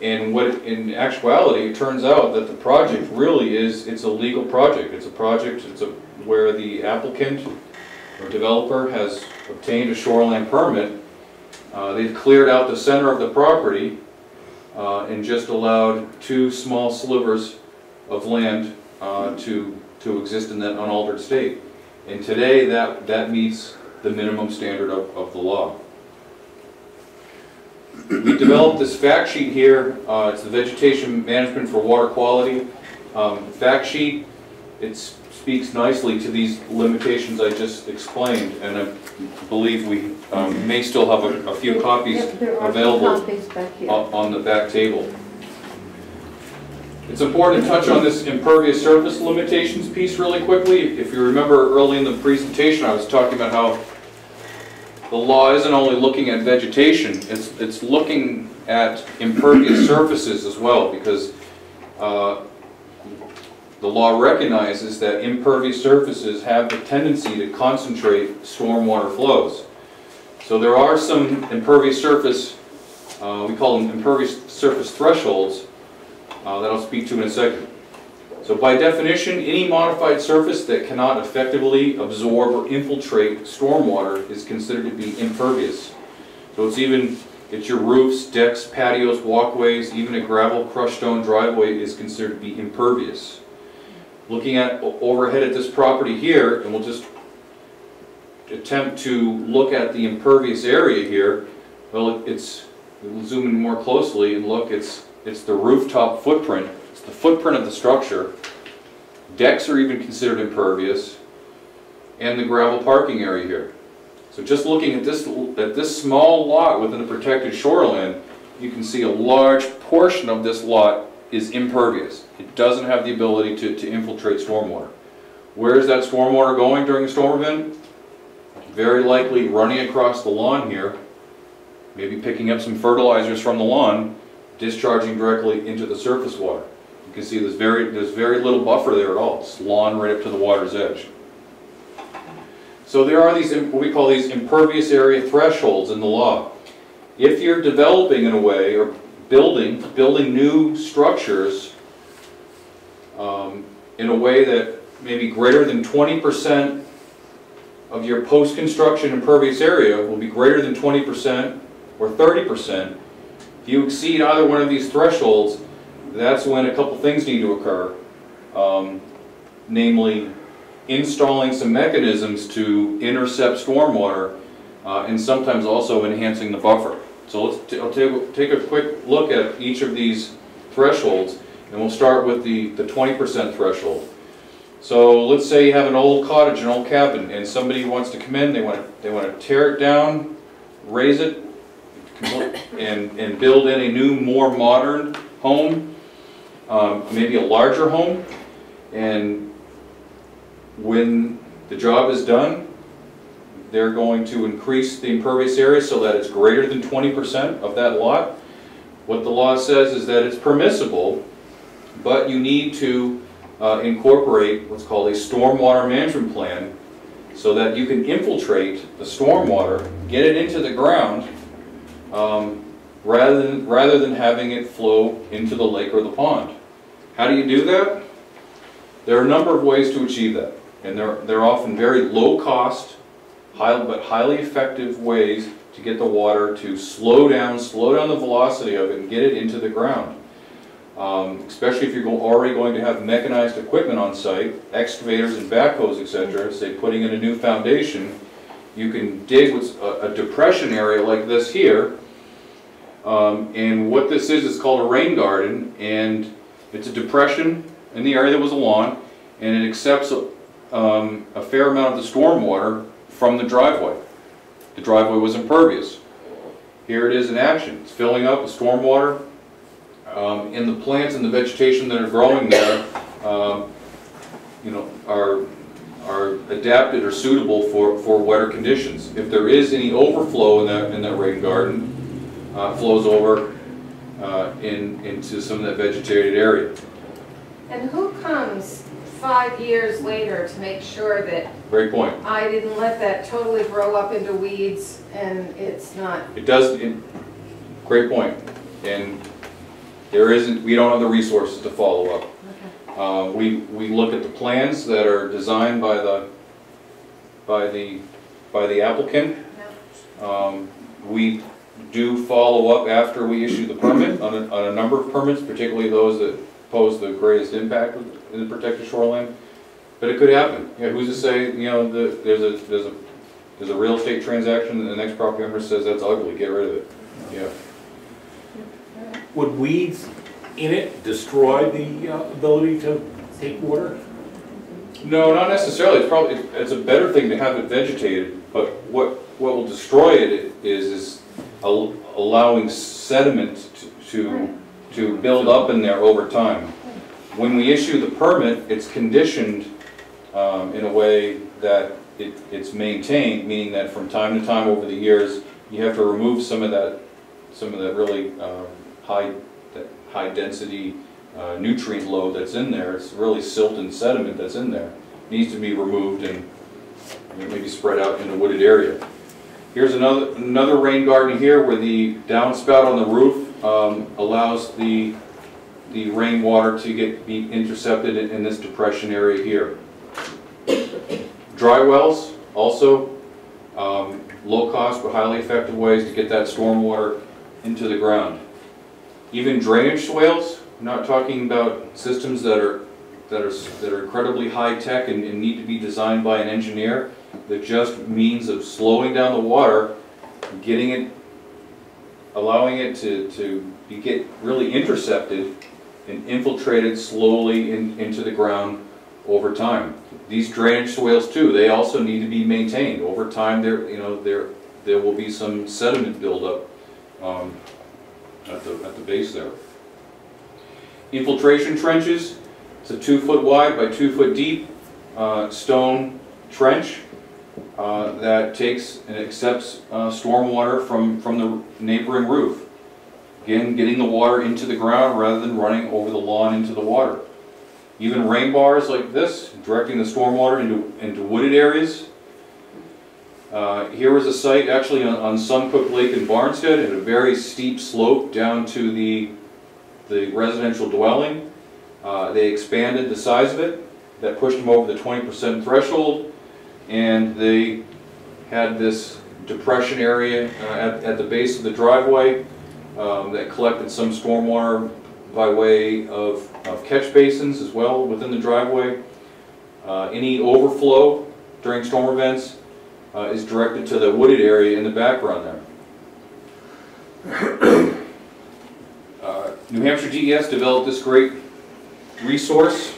Speaker 6: and what in actuality it turns out that the project really it's a legal project. It's a project where the applicant or developer has obtained a shoreline permit. They've cleared out the center of the property and just allowed two small slivers of land to exist in that unaltered state. And today that meets the minimum standard of the law. We developed this fact sheet here. It's the Vegetation Management for Water Quality fact sheet. It speaks nicely to these limitations I just explained, and I believe we may still have a few copies available on the back table. It's important to touch on this impervious surface limitations piece really quickly. If you remember early in the presentation, I was talking about how the law isn't only looking at vegetation, it's looking at impervious surfaces as well, because the law recognizes that impervious surfaces have the tendency to concentrate stormwater flows. So there are some impervious surface, we call them impervious surface thresholds, that I'll speak to in a second. So by definition, any modified surface that cannot effectively absorb or infiltrate stormwater is considered to be impervious. So it's your roofs, decks, patios, walkways, even a gravel crushed stone driveway is considered to be impervious. Looking at overhead at this property here, and we'll just attempt to look at the impervious area here. Well, we'll zoom in more closely and look, it's the rooftop footprint. It's the footprint of the structure. Decks are even considered impervious, and the gravel parking area here. So just looking at this small lot within the protected shoreline, you can see a large portion of this lot is impervious. It doesn't have the ability to infiltrate stormwater. Where is that stormwater going during a storm event? Very likely running across the lawn here, maybe picking up some fertilizers from the lawn, discharging directly into the surface water. You can see there's very little buffer there at all. It's lawn right up to the water's edge. So there are these, what we call these impervious area thresholds in the law. If you're developing in a way, or building new structures in a way that maybe greater than 20% of your post-construction impervious area will be greater than 20% or 30%, if you exceed either one of these thresholds, that's when a couple things need to occur, namely installing some mechanisms to intercept stormwater and sometimes also enhancing the buffer. So I'll take a quick look at each of these thresholds, and we'll start with the 20% threshold. So let's say you have an old cottage, an old cabin, and somebody wants to come in, they want to tear it down, raise it, and build in a new, more modern home, maybe a larger home, and when the job is done, they're going to increase the impervious area so that it's greater than 20% of that lot. What the law says is that it's permissible, but you need to incorporate what's called a stormwater management plan so that you can infiltrate the stormwater, get it into the ground, rather than having it flow into the lake or the pond. How do you do that? There are a number of ways to achieve that, and they're often very low cost, but highly effective ways to get the water to slow down the velocity of it and get it into the ground. Especially if you're already going to have mechanized equipment on site, excavators and backhoes, etc., say putting in a new foundation, you can dig with a depression area like this here. And what this is called a rain garden, and it's a depression in the area that was a lawn, and it accepts a fair amount of the stormwater from the driveway. The driveway was impervious. Here it is in action. It's filling up with stormwater. And the plants and the vegetation that are growing there, you know, are adapted or suitable for wetter conditions. If there is any overflow in that rain garden, it flows over into some of that vegetated area.
Speaker 7: And who comes 5 years later to make sure that
Speaker 6: Great point.
Speaker 7: I didn't let that totally grow up into weeds and it's not?
Speaker 6: It does. Great point. And we don't have the resources to follow up.
Speaker 7: Okay.
Speaker 6: We look at the plans that are designed by the applicant. We do follow up after we issue the permit on a number of permits, particularly those that pose the greatest impact in the protected shoreline. But it could happen. Yeah, who's to say? You know, there's a real estate transaction, and the next property owner says that's ugly, get rid of it. Yeah.
Speaker 5: Would weeds in it destroy the ability to take water?
Speaker 6: No, not necessarily. It's a better thing to have it vegetated. But what will destroy it is allowing sediment to build up in there over time. When we issue the permit, it's conditioned in a way that it's maintained, meaning that from time to time over the years, you have to remove some of that really high density nutrient load that's in there. It's really silt and sediment that's in there. It needs to be removed and maybe spread out in a wooded area. Here's another rain garden here where the downspout on the roof allows the rainwater to be intercepted in this depression area here. Dry wells also low cost but highly effective ways to get that stormwater into the ground. Even drainage swales, I'm not talking about systems that are incredibly high tech and need to be designed by an engineer. They're just means of slowing down the water, allowing it to get really intercepted and infiltrated slowly into the ground over time. These drainage swales too, they also need to be maintained over time. There will be some sediment buildup at the base there. Infiltration trenches. It's a 2 foot wide by 2 foot deep stone trench that takes and accepts stormwater from the neighboring roof. Again, getting the water into the ground rather than running over the lawn into the water. Even rain bars like this, directing the stormwater into wooded areas. Here is a site actually on Suncook Lake in Barnstead at a very steep slope down to the residential dwelling. They expanded the size of it. That pushed them over the 20% threshold, and they had this depression area at the base of the driveway that collected some stormwater by way of catch basins as well within the driveway. Any overflow during storm events is directed to the wooded area in the background there. New Hampshire DES developed this great resource,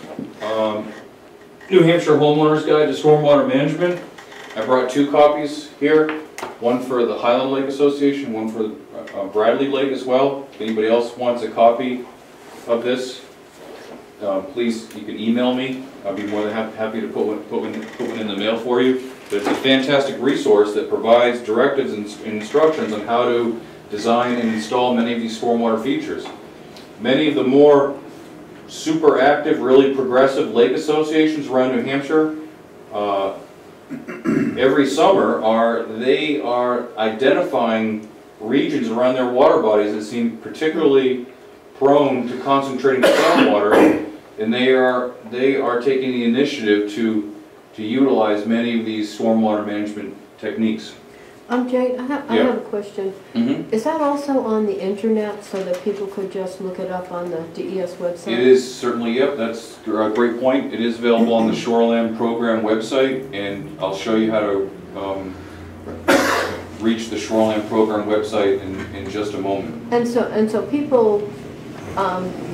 Speaker 6: New Hampshire Homeowner's Guide to Stormwater Management. I brought 2 copies here, one for the Highland Lake Association, one for Bradley Lake as well. If anybody else wants a copy of this, please, you can email me. I'll be more than happy to put one in the mail for you. But it's a fantastic resource that provides directives and instructions on how to design and install many of these stormwater features. Many of the more super active, really progressive lake associations around New Hampshire, every summer they are identifying regions around their water bodies that seem particularly prone to concentrating stormwater, and they are taking the initiative to utilize many of these stormwater management techniques.
Speaker 1: Jane, I
Speaker 6: Yeah.
Speaker 1: have a question.
Speaker 6: Mm-hmm.
Speaker 1: Is that also on the internet so that people could just look it up on the DES website?
Speaker 6: It is certainly, yep, that's a great point. It is available on the Shoreland Program website, and I'll show you how to reach the Shoreland Program website in just a moment.
Speaker 1: And so people,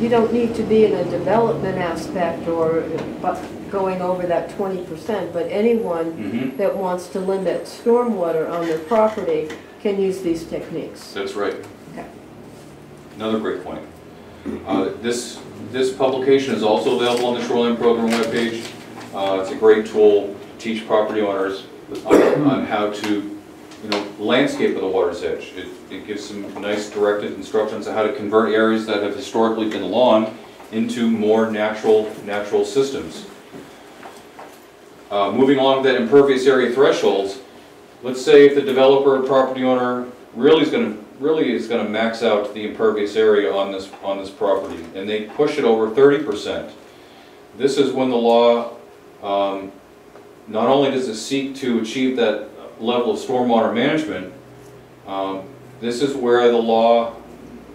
Speaker 1: you don't need to be in a development aspect or going over that 20%, but anyone
Speaker 6: Mm-hmm.
Speaker 1: that wants to limit stormwater on their property can use these techniques.
Speaker 6: That's right.
Speaker 1: Okay.
Speaker 6: Another great point. This publication is also available on the Shoreline Program webpage. It's a great tool to teach property owners on how to, landscape at the water's edge. It gives some nice directed instructions on how to convert areas that have historically been lawn into more natural systems. Moving along that impervious area thresholds, let's say if the developer or property owner really is going to max out the impervious area on this property, and they push it over 30%. This is when the law not only does it seek to achieve that level of stormwater management, this is where the law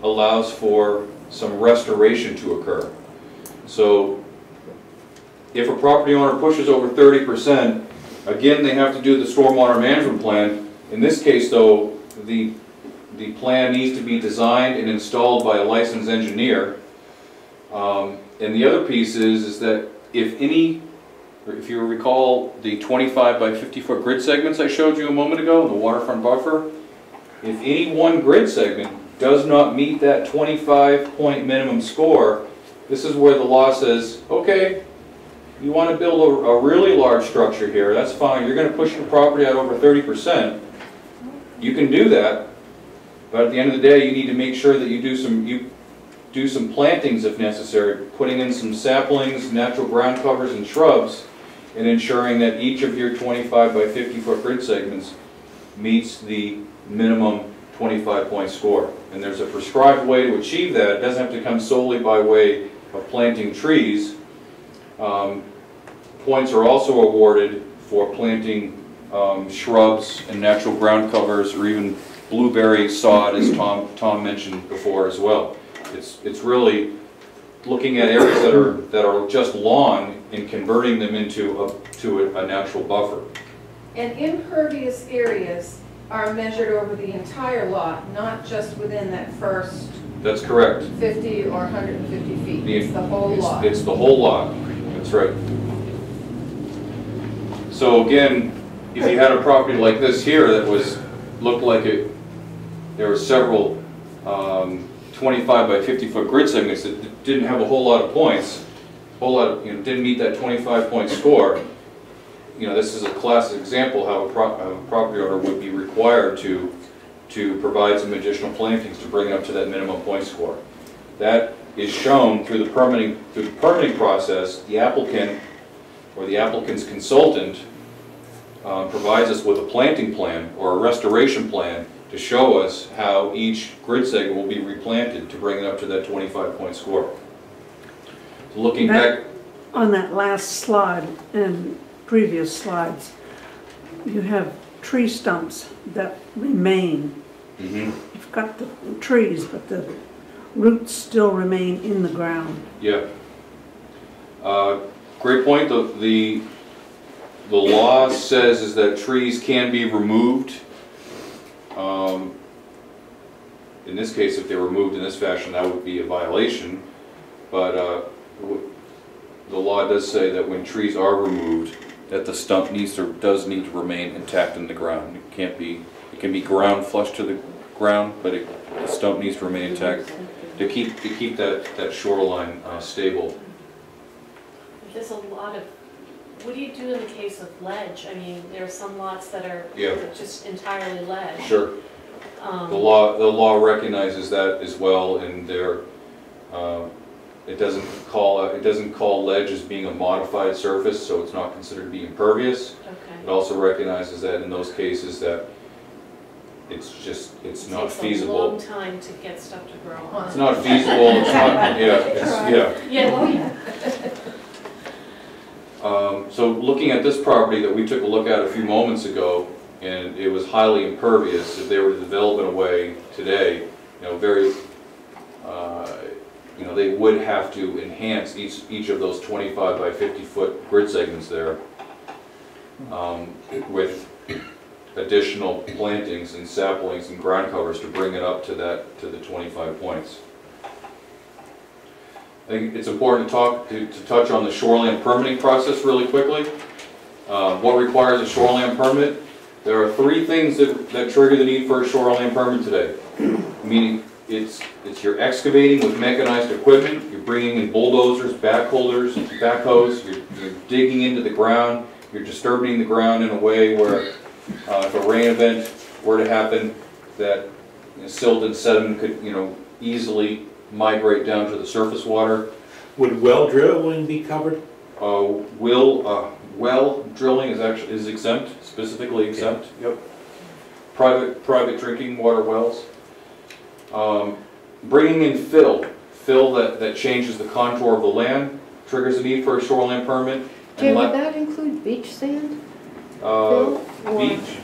Speaker 6: allows for some restoration to occur. So if a property owner pushes over 30%, again they have to do the stormwater management plan. In this case though, the plan needs to be designed and installed by a licensed engineer. And the other piece is that if you recall the 25 by 50 foot grid segments I showed you a moment ago in the waterfront buffer, if any one grid segment does not meet that 25-point minimum score, this is where the law says, okay, you want to build a really large structure here, that's fine, you're going to push your property out over 30%, you can do that, but at the end of the day you need to make sure that you do some plantings if necessary, putting in some saplings, natural ground covers and shrubs, and ensuring that each of your 25 by 50 foot grid segments meets the minimum 25-point score. And there's a prescribed way to achieve that. It doesn't have to come solely by way of planting trees. Points are also awarded for planting shrubs and natural ground covers, or even blueberry sod, as Tom mentioned before as well. It's really looking at areas that are just lawn and converting them into a natural buffer.
Speaker 7: And impervious areas are measured over the entire lot, not just within that first
Speaker 6: That's correct.
Speaker 7: 50 or 150 feet. It's the whole lot.
Speaker 6: It's the whole lot. That's right. So again, if you had a property like this here that looked like there were several 25 by 50 foot grid segments that didn't have a whole lot of points, didn't meet that 25-point score. This is a classic example how a property owner would be required to provide some additional plantings to bring it up to that minimum point score. That is shown through the permitting process. The applicant or the applicant's consultant provides us with a planting plan or a restoration plan to show us how each grid segment will be replanted to bring it up to that 25-point score. So looking back
Speaker 8: on that last slide and previous slides, you have tree stumps that remain.
Speaker 6: Mm-hmm.
Speaker 8: You've got the trees, but the roots still remain in the ground.
Speaker 6: Yeah. Great point. The law says is that trees can be removed. In this case, if they're removed in this fashion, that would be a violation. But the law does say that when trees are removed, that the stump does need to remain intact in the ground. It can be ground flush to the ground, but the stump needs to remain intact to keep that shoreline stable.
Speaker 2: There's a lot of, what do you do in the case of ledge? I mean, there are some lots that are just entirely ledge.
Speaker 6: Sure. The law recognizes that as well, and it doesn't call ledge as being a modified surface, so it's not considered to be impervious.
Speaker 2: Okay.
Speaker 6: It also recognizes that in those cases that it's not
Speaker 2: Takes a
Speaker 6: feasible.
Speaker 2: long time to get stuff to grow on.
Speaker 6: It's not feasible, it's not, yeah.
Speaker 2: Yeah, oh yeah.
Speaker 6: So looking at this property that we took a look at a few moments ago, and it was highly impervious, if they were to develop in a way today, they would have to enhance each of those 25 by 50 foot grid segments there with additional plantings and saplings and ground covers to bring it up to the 25 points. I think it's important to touch on the shoreline permitting process really quickly. What requires a shoreline permit? There are three things that trigger the need for a shoreline permit today. Meaning it's you're excavating with mechanized equipment, you're bringing in bulldozers, backhoes, you're digging into the ground, you're disturbing the ground in a way where if a rain event were to happen, that silt and sediment could easily migrate down to the surface water.
Speaker 5: Would well drilling be covered?
Speaker 6: Well drilling is exempt, specifically exempt. Yep. Private drinking water wells. Bringing in fill that changes the contour of the land triggers the need for a shoreline permit.
Speaker 1: Jay, would that include beach sand? Fill, or
Speaker 6: Beach.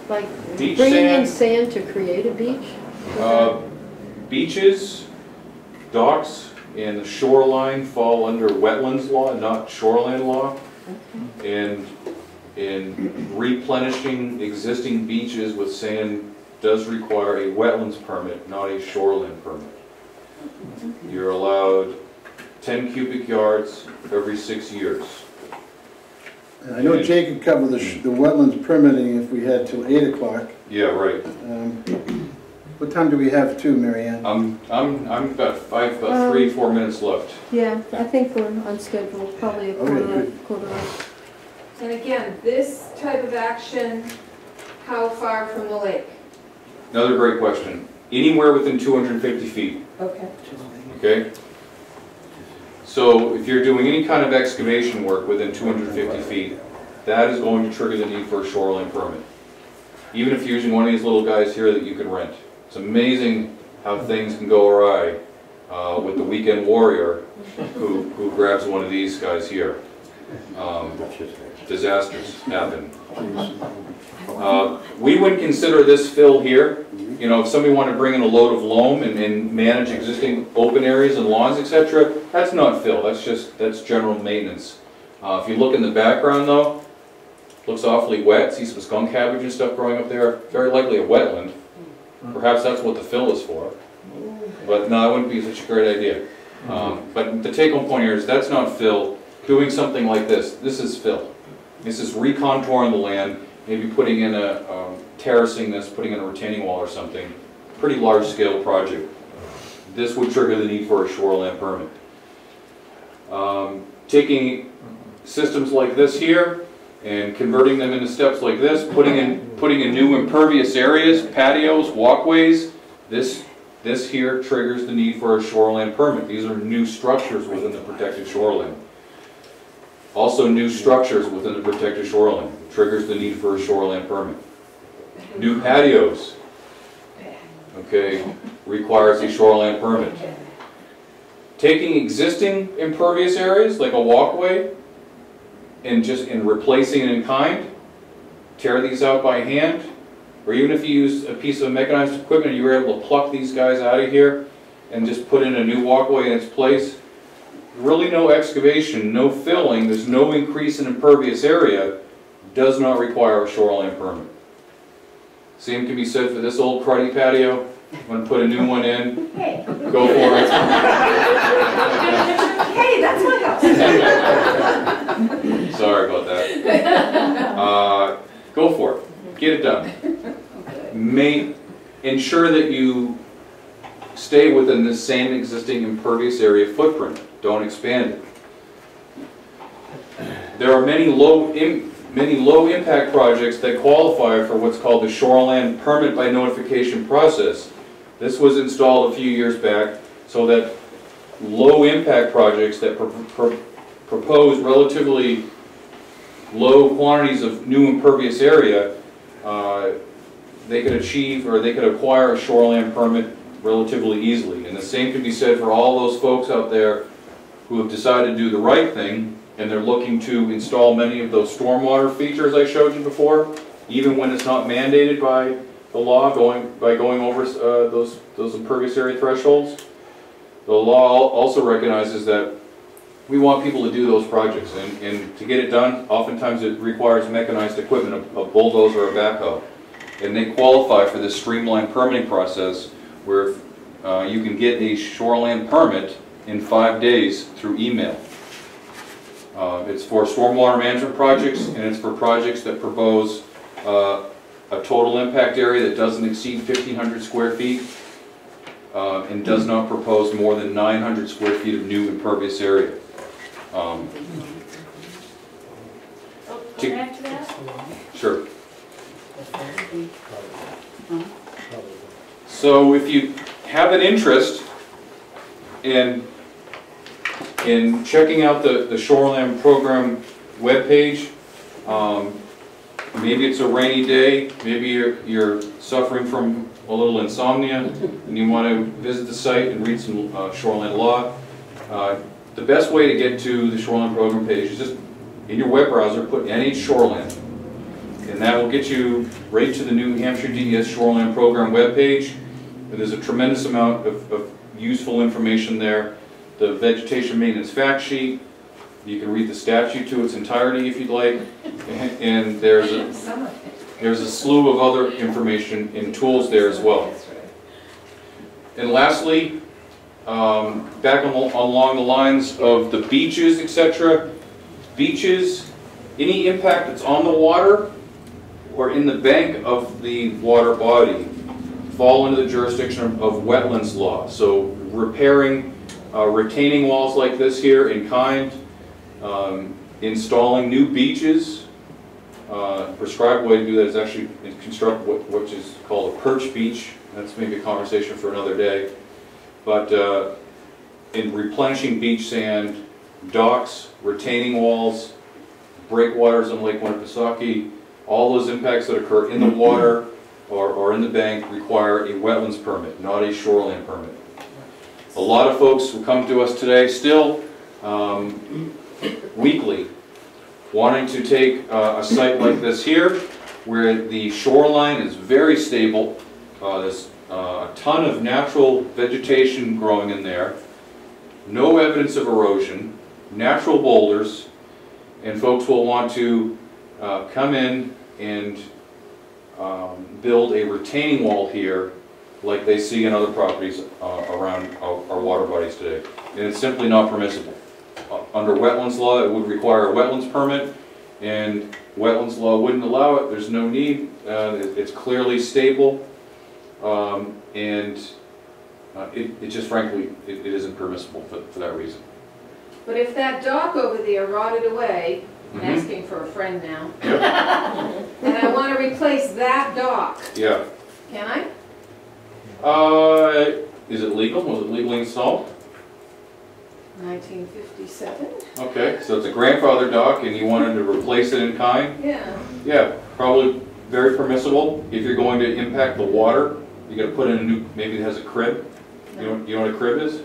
Speaker 1: Like
Speaker 6: Beach
Speaker 1: bringing in
Speaker 6: sand.
Speaker 1: sand to create a beach?
Speaker 6: Beaches, docks, and the shoreline fall under wetlands law, not shoreline law. And replenishing existing beaches with sand does require a wetlands permit, not a shoreline permit. You're allowed 10 cubic yards every 6 years.
Speaker 4: I know Jake could cover the wetlands permitting if we had till 8 o'clock.
Speaker 6: Yeah, right.
Speaker 4: What time do we have too, Mary Ann?
Speaker 6: I'm about 3-4 minutes left.
Speaker 1: Yeah, I think we're on schedule, probably a
Speaker 4: Okay,
Speaker 1: quarter.
Speaker 7: And again, this type of action, how far from the lake?
Speaker 6: Another great question. Anywhere within 250 feet.
Speaker 7: Okay.
Speaker 6: Okay? So if you're doing any kind of excavation work within 250 feet, that is going to trigger the need for a shoreline permit. Even if you're using one of these little guys here that you can rent. It's amazing how things can go awry with the weekend warrior who grabs one of these guys here. Disasters happen. We wouldn't consider this fill here. If somebody wanted to bring in a load of loam and manage existing open areas and lawns, etc., that's not fill. That's general maintenance. If you look in the background, though, looks awfully wet. See some skunk cabbage and stuff growing up there. Very likely a wetland. Perhaps that's what the fill is for. But no, that wouldn't be such a great idea. But the take-home point here is that's not fill. Doing something like this is fill. This is recontouring the land, maybe putting in terracing this, putting in a retaining wall or something. Pretty large-scale project. This would trigger the need for a shoreline permit. Taking systems like this here and converting them into steps like this, putting in new impervious areas, patios, walkways. This here triggers the need for a shoreline permit. These are new structures within the protected shoreline. Also, new structures within the protected shoreline triggers the need for a shoreline permit. New patios, okay, requires a shoreline permit. Taking existing impervious areas like a walkway and replacing it in kind, tear these out by hand, or even if you use a piece of mechanized equipment, you were able to pluck these guys out of here and just put in a new walkway in its place. Really no excavation, no filling, there's no increase in impervious area, does not require a shoreline permit. Same can be said for this old cruddy patio. I'm going to put a new one in.
Speaker 7: Hey.
Speaker 6: Go for it.
Speaker 7: Hey, that's my house.
Speaker 6: Sorry about that. Go for it. Get it done. Ensure that you stay within the same existing impervious area footprint. Don't expand it. There are many low impact projects that qualify for what's called the shoreline permit by notification process. This was installed a few years back so that low-impact projects that propose relatively low quantities of new impervious area, they could achieve, or they could acquire a shoreline permit relatively easily. And the same can be said for all those folks out there who have decided to do the right thing, and they're looking to install many of those stormwater features I showed you before, even when it's not mandated by the law, by going over those impervious area thresholds. The law also recognizes that we want people to do those projects, and to get it done, oftentimes it requires mechanized equipment, a bulldozer or a backhoe. And they qualify for this streamlined permitting process where you can get a shoreline permit in 5 days through email. It's for stormwater management projects, and it's for projects that propose a total impact area that doesn't exceed 1,500 square feet and does not propose more than 900 square feet of new impervious area.
Speaker 2: Can I add to that?
Speaker 6: Sure. So if you have an interest in checking out the Shoreline Program webpage, maybe it's a rainy day, maybe you're suffering from a little insomnia and you want to visit the site and read some shoreline law, the best way to get to the Shoreline Program page is just in your web browser put NH Shoreline, and that will get you right to the New Hampshire DES Shoreline Program webpage. And there's a tremendous amount of useful information there. The vegetation maintenance fact sheet, you can read the statute to its entirety if you'd like, and there's a slew of other information and tools there as well. And lastly, back along the lines of the beaches, etc. Beaches, any impact that's on the water or in the bank of the water body fall into the jurisdiction of wetlands law. So repairing retaining walls like this here in kind, installing new beaches. Prescribed way to do that is actually construct what is called a perch beach. That's maybe a conversation for another day. But in replenishing beach sand, docks, retaining walls, breakwaters on Lake Winnipesaukee, all those impacts that occur in the water or in the bank require a wetlands permit, not a shoreline permit. A lot of folks who come to us today still weekly wanting to take a site like this here where the shoreline is very stable. There's a ton of natural vegetation growing in there, no evidence of erosion, natural boulders, and folks will want to come in and build a retaining wall here like they see in other properties around our water bodies today. And it's simply not permissible. Under wetlands law, it would require a wetlands permit, and wetlands law wouldn't allow it. There's no need. It's clearly stable, and it just frankly, it isn't permissible for that reason.
Speaker 7: But if that dock over there rotted away, I'm asking for a friend now,
Speaker 6: Yep.
Speaker 7: and I want to replace that dock,
Speaker 6: Yeah.
Speaker 7: can I?
Speaker 6: Is it legal? Was it legally installed?
Speaker 7: 1957?
Speaker 6: Okay, so it's a grandfather dock and you wanted to replace it in kind?
Speaker 7: Yeah.
Speaker 6: Yeah, probably very permissible. If you're going to impact the water, you got to put in a new, maybe it has a crib. You know what a crib is?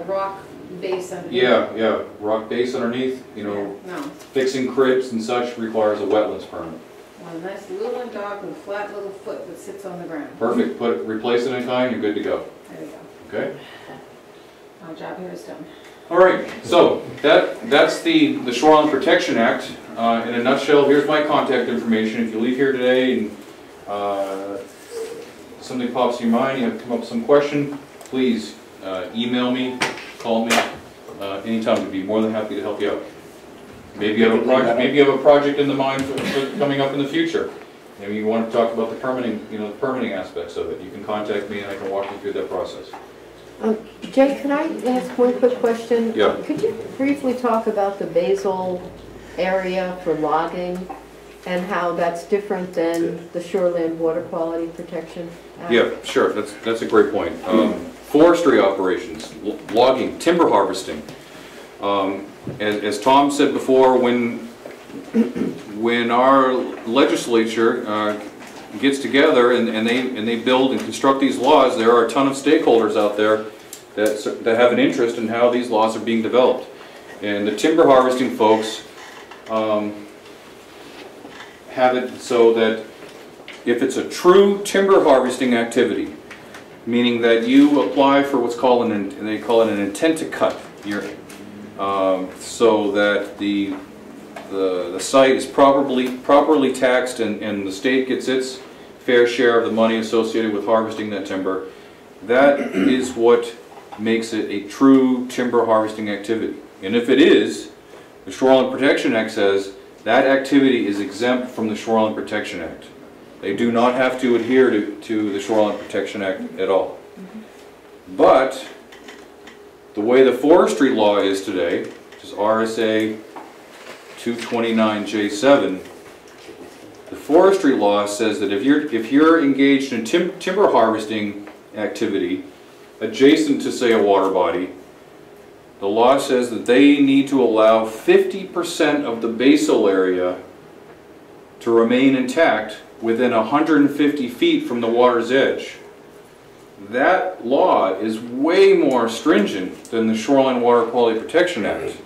Speaker 7: Rock base underneath.
Speaker 6: Yeah, rock base underneath. You know,
Speaker 7: No.
Speaker 6: fixing cribs and such requires a wetlands permit.
Speaker 7: Well, a nice little dock with a flat little foot that sits on the ground.
Speaker 6: Perfect. Replace it in kind. You're good to go.
Speaker 7: There you go.
Speaker 6: Okay.
Speaker 7: My job here is done.
Speaker 6: All right. So that's the Shoreline Protection Act in a nutshell. Here's my contact information. If you leave here today and something pops in your mind, you have to come up with some question, please email me, call me anytime. We'd be more than happy to help you out. Maybe you have a project. Maybe you have a project in the mind for coming up in the future. Maybe you want to talk about the permitting, the permitting aspects of it. You can contact me, and I can walk you through that process.
Speaker 1: Jay, can I ask one quick question?
Speaker 6: Yeah.
Speaker 1: Could you briefly talk about the basal area for logging and how that's different than the Shoreland Water Quality Protection Act?
Speaker 6: Yeah, sure. That's a great point. forestry operations, logging, timber harvesting. As Tom said before, when our legislature gets together and they build and construct these laws, there are a ton of stakeholders out there that have an interest in how these laws are being developed. And the timber harvesting folks have it so that if it's a true timber harvesting activity, meaning that you apply for what's called they call it an intent to cut, so that the site is properly taxed and the state gets its fair share of the money associated with harvesting that timber. That is what makes it a true timber harvesting activity. And if it is, the Shoreline Protection Act says that activity is exempt from the Shoreline Protection Act. They do not have to adhere to the Shoreline Protection Act at all. But the way the forestry law is today, which is RSA 229J7, the forestry law says that if you're engaged in timber harvesting activity adjacent to, say, a water body, the law says that they need to allow 50% of the basal area to remain intact within 150 feet from the water's edge. That law is way more stringent than the Shoreline Water Quality Protection Act.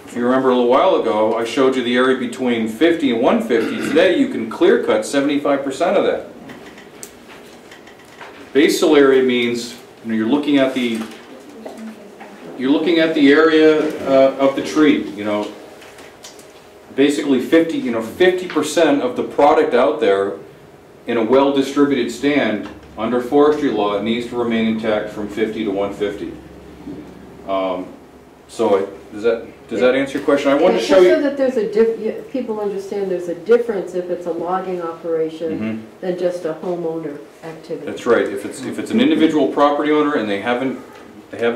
Speaker 6: If you remember a little while ago, I showed you the area between 50 and 150. Today you can clear cut 75% of that. Basal area means you're looking at the area of the tree. Basically 50% of the product out there in a well-distributed stand under forestry law needs to remain intact from 50 to 150. So does that answer your question? I wanted to show you.
Speaker 1: So that there's people understand there's a difference if it's a logging operation than just a homeowner activity.
Speaker 6: That's right. If it's an individual property owner and they haven't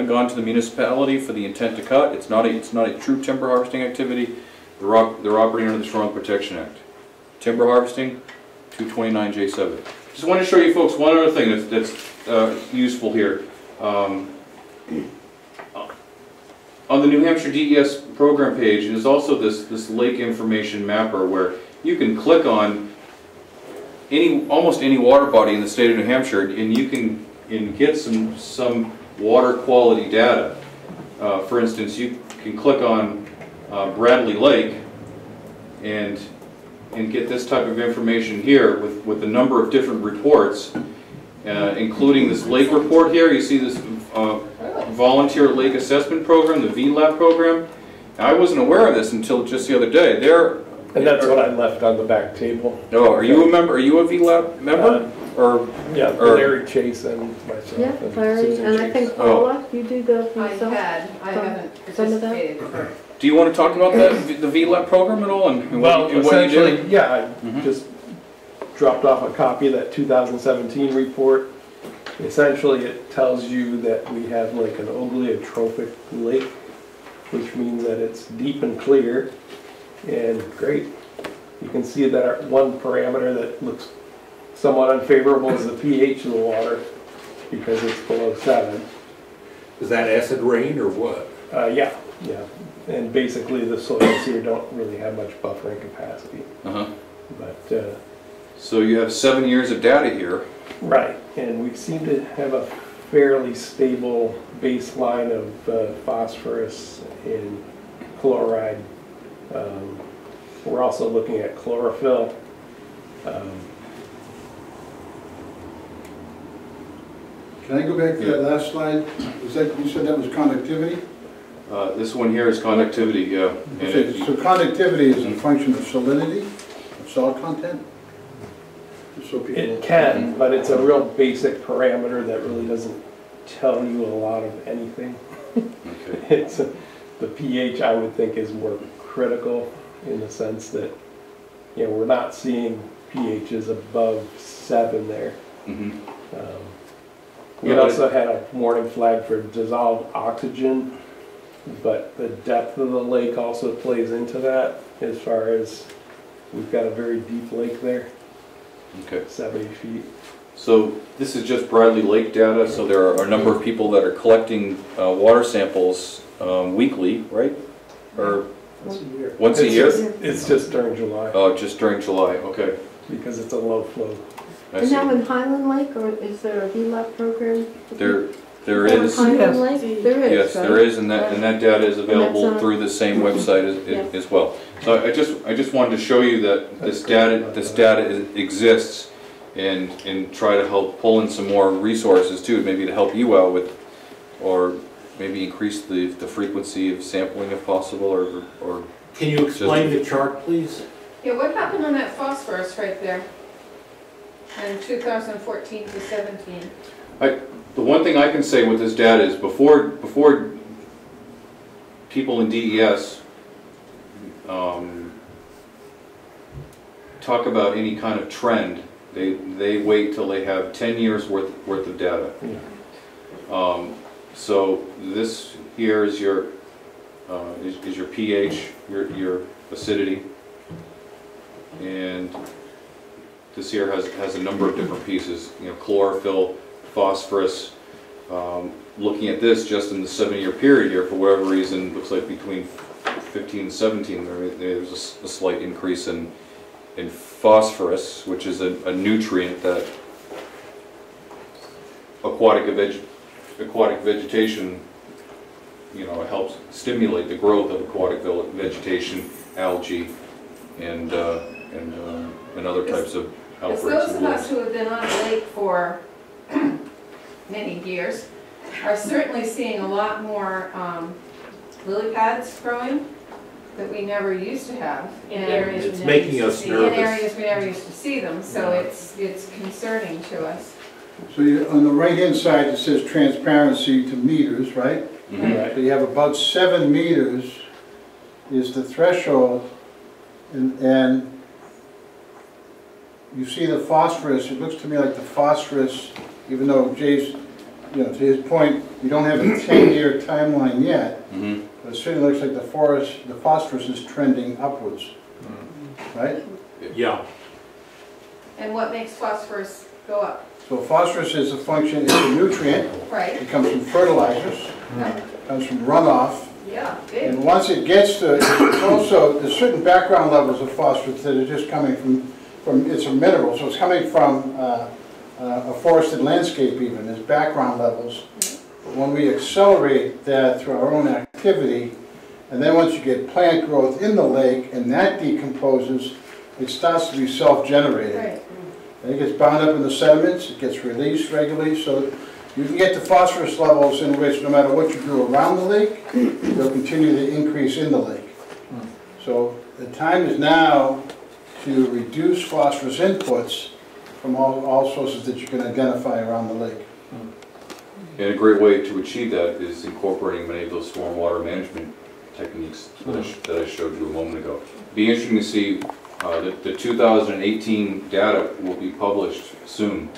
Speaker 6: gone to the municipality for the intent to cut, it's not a true timber harvesting activity. They're operating under the Shoreline Protection Act. Timber harvesting, 229J7. Just wanted to show you folks one other thing that's useful here. On the New Hampshire DES program page, there's also this lake information mapper where you can click on almost any water body in the state of New Hampshire, and you can get some water quality data. For instance, you can click on Bradley Lake and get this type of information here with a number of different reports, including this lake report here. You see this Volunteer Lake Assessment Program, the VLAP program. I wasn't aware of this until just the other day.
Speaker 3: And that's what I left on the back table.
Speaker 6: Oh, are you a member? Are you a VLAP member?
Speaker 3: Yeah, Larry Chase and myself.
Speaker 1: Yeah, Larry, and I think Paula, you do the yourself?
Speaker 7: I haven't
Speaker 1: Some of that?
Speaker 7: participated for.
Speaker 6: Do you want to talk about the VLAP program at all and
Speaker 3: Well,
Speaker 6: what you
Speaker 3: essentially,
Speaker 6: do?
Speaker 3: yeah, I just dropped off a copy of that 2017 report. Essentially, it tells you that we have like an oligotrophic lake, which means that it's deep and clear and great. You can see that one parameter that looks somewhat unfavorable is the pH of the water because it's below 7.
Speaker 5: Is that acid rain or what?
Speaker 3: Yeah. And basically the soils here don't really have much buffering capacity. But
Speaker 6: so you have 7 years of data here.
Speaker 3: right, and we seem to have a fairly stable baseline of phosphorus and chloride. We're also looking at chlorophyll.
Speaker 4: Can I go back to that last slide? You said that was conductivity?
Speaker 6: This one here is conductivity, yeah.
Speaker 4: So conductivity is a function of salinity, of salt content? So people.
Speaker 3: It can, but it's a real basic parameter that really doesn't tell you a lot of anything.
Speaker 6: Okay.
Speaker 3: The pH, I would think, is more critical in the sense that, we're not seeing pHs above 7 there. We also had a warning flag for dissolved oxygen, but the depth of the lake also plays into that as far as we've got a very deep lake there.
Speaker 6: Okay.
Speaker 3: 70 feet.
Speaker 6: So this is just Bradley Lake data, so there are a number of people that are collecting water samples weekly, right? Or once a year?
Speaker 3: It's just during July,
Speaker 6: Oh, just during July, okay.
Speaker 3: because it's a low flow.
Speaker 6: I
Speaker 1: And now
Speaker 6: see.
Speaker 1: in Highland Lake, or is there a VLAP program?
Speaker 6: There
Speaker 1: In
Speaker 6: is,
Speaker 1: Highland Lake, there is,
Speaker 6: yes, there is, and that data is available
Speaker 1: And that's,
Speaker 6: through the same website as well. So I just wanted to show you that this data exists, and try to help pull in some more resources too, maybe to help you out with, or maybe increase the frequency of sampling if possible, or
Speaker 5: Can you explain the chart, please?
Speaker 7: Yeah, what happened on that phosphorus right there? In 2014 to 17?
Speaker 6: the one thing I can say with this data is before people in DES talk about any kind of trend, they wait till they have 10 years worth of data. So this here is your pH, your acidity, and this here has a number of different pieces. You know, chlorophyll, phosphorus. Looking at this just in the 7-year period here, for whatever reason, looks like between 15 and 17 there's a slight increase in phosphorus, which is a nutrient that aquatic vegetation, you know, helps stimulate the growth of aquatic vegetation, algae, and other types of
Speaker 7: Because
Speaker 6: outbreaks
Speaker 7: those
Speaker 6: of
Speaker 7: of us
Speaker 6: blooms.
Speaker 7: who have been on a lake for many years are certainly seeing a lot more lily pads growing that we never used to have in areas we
Speaker 5: It's
Speaker 7: never
Speaker 5: making
Speaker 7: used to
Speaker 5: us
Speaker 7: see.
Speaker 5: nervous.
Speaker 7: In areas we never used to see them, so it's concerning to us.
Speaker 4: So on the right-hand side, it says transparency to meters, right?
Speaker 6: Mhm.
Speaker 4: So you have about 7 meters is the threshold, and you see the phosphorus. It looks to me like the phosphorus, even though Jay's, you know, to his point, we don't have a 10-year timeline yet,
Speaker 6: Mhm.
Speaker 4: but it certainly looks like the phosphorus is trending upwards, right?
Speaker 5: Yeah.
Speaker 7: And what makes phosphorus go up?
Speaker 4: So phosphorus is a function, it's a nutrient.
Speaker 7: Right?
Speaker 4: It comes from fertilizers, it comes from runoff.
Speaker 7: Yeah, big.
Speaker 4: And once it gets to, it's also, there's certain background levels of phosphorus that are just coming from it's a mineral, so it's coming from a forested landscape even, there's background levels. But when we accelerate that through our own activity, and then once you get plant growth in the lake and that decomposes, it starts to be self-generated.
Speaker 7: Right.
Speaker 4: And it gets bound up in the sediments, it gets released regularly, so you can get to phosphorus levels in which no matter what you do around the lake, they'll continue to increase in the lake. So the time is now to reduce phosphorus inputs from all sources that you can identify around the lake.
Speaker 6: And a great way to achieve that is incorporating many of those stormwater management techniques that I showed you a moment ago. Be interesting to see the 2018 data will be published soon.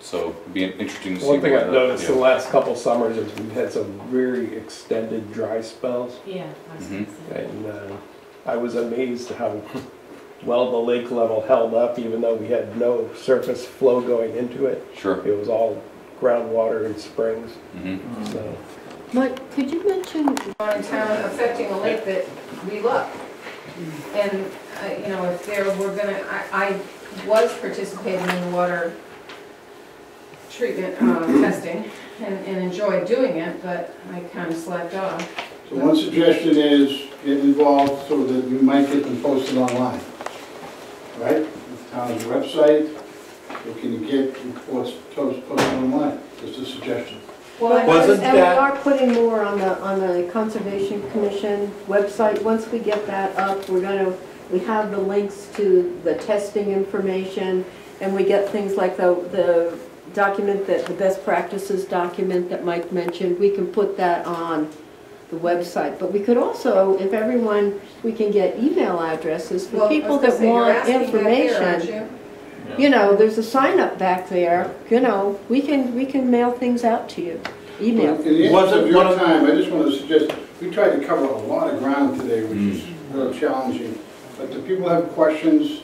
Speaker 6: So it'd be interesting to see.
Speaker 3: One thing
Speaker 6: where
Speaker 3: I've
Speaker 6: that-
Speaker 3: noticed
Speaker 6: yeah.
Speaker 3: the last couple summers is we've had some very extended dry spells,
Speaker 2: Yeah. I was
Speaker 6: Mhm.
Speaker 2: gonna say.
Speaker 3: and I was amazed how well the lake level held up, even though we had no surface flow going into it.
Speaker 6: Sure.
Speaker 3: It was all groundwater and springs,
Speaker 6: Mhm.
Speaker 3: so.
Speaker 1: Mike, could you mention,
Speaker 7: On in town affecting a lake that we love. And, you know, if there were gonna, I was participating in the water treatment testing and enjoyed doing it, but I kind of slacked off.
Speaker 4: So one suggestion is get involved so that you might get them posted online, right? The town's website, so can you get reports posted online? Just a suggestion.
Speaker 1: well,
Speaker 5: Wasn't
Speaker 1: and we
Speaker 5: that-
Speaker 1: are putting more on the Conservation Commission website. Once we get that up, we have the links to the testing information, and we get things like the document, the best practices document that Mike mentioned. We can put that on the website, but we could also, if everyone, we can get email addresses for
Speaker 7: Well, I
Speaker 1: people
Speaker 7: was gonna
Speaker 1: that
Speaker 7: say, you're
Speaker 1: want
Speaker 7: asking back there, aren't
Speaker 1: information.
Speaker 7: you?
Speaker 1: You know, there's a sign up back there, you know, we can mail things out to you, email.
Speaker 4: In the interest
Speaker 5: Wasn't
Speaker 4: of your
Speaker 5: one of-
Speaker 4: time, I just want to suggest, we tried to cover a lot of ground today, which is really challenging. But do people have questions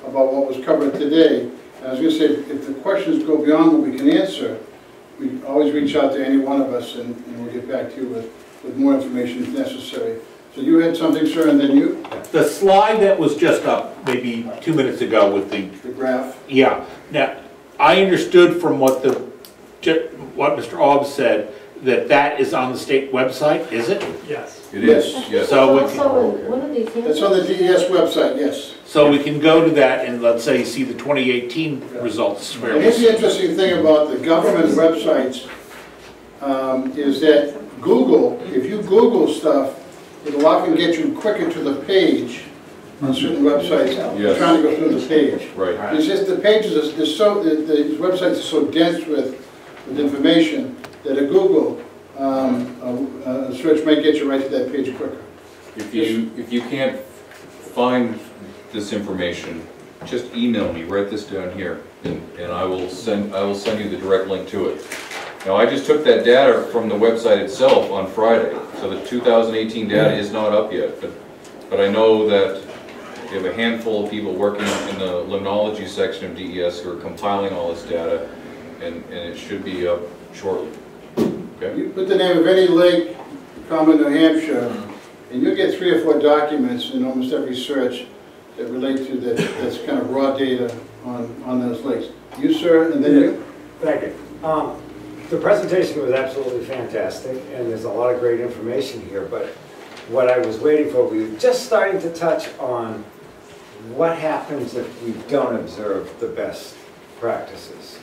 Speaker 4: about what was covered today. And I was going to say, if the questions go beyond what we can answer, we always reach out to any one of us, and we'll get back to you with more information if necessary. So you had something, sir, and then you?
Speaker 5: The slide that was just up maybe 2 minutes ago with the,
Speaker 4: graph.
Speaker 5: yeah. Now, I understood from what Mr. Aub said, that is on the state website, is it?
Speaker 3: Yes.
Speaker 6: It is,
Speaker 1: I think
Speaker 6: yes.
Speaker 1: it's
Speaker 5: So
Speaker 1: also in one of these.
Speaker 4: That's on the DES website, yes.
Speaker 5: So we can go to that and let's say see the 2018 results.
Speaker 4: And here's the interesting thing about the government websites, is that Google, if you Google stuff, it'll often get you quicker to the page on certain websites,
Speaker 6: Yes.
Speaker 4: trying to go through the page.
Speaker 6: Right.
Speaker 4: It's just the pages, the websites are so dense with information that a Google a search might get you right to that page quicker.
Speaker 6: If you can't find this information, just email me, write this down here, and I will send you the direct link to it. Now, I just took that data from the website itself on Friday, so the 2018 data is not up yet, but I know that we have a handful of people working in the limnology section of DES who are compiling all this data, and it should be up shortly. Okay?
Speaker 4: You put the name of any lake, common New Hampshire, and you'll get 3 or 4 documents in almost every search that relate to that's kind of raw data on those lakes. You, sir, and then you?
Speaker 9: Thank you. The presentation was absolutely fantastic, and there's a lot of great information here, but what I was waiting for, we were just starting to touch on what happens if we don't observe the best practices.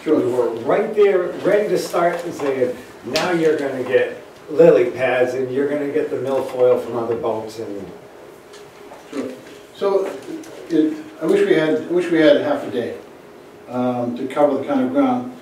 Speaker 4: Sure.
Speaker 9: We were right there, ready to start and say, now you're going to get lily pads, and you're going to get the milfoil from other boats, and
Speaker 4: Sure. So, I wish we had half a day to cover the kind of ground.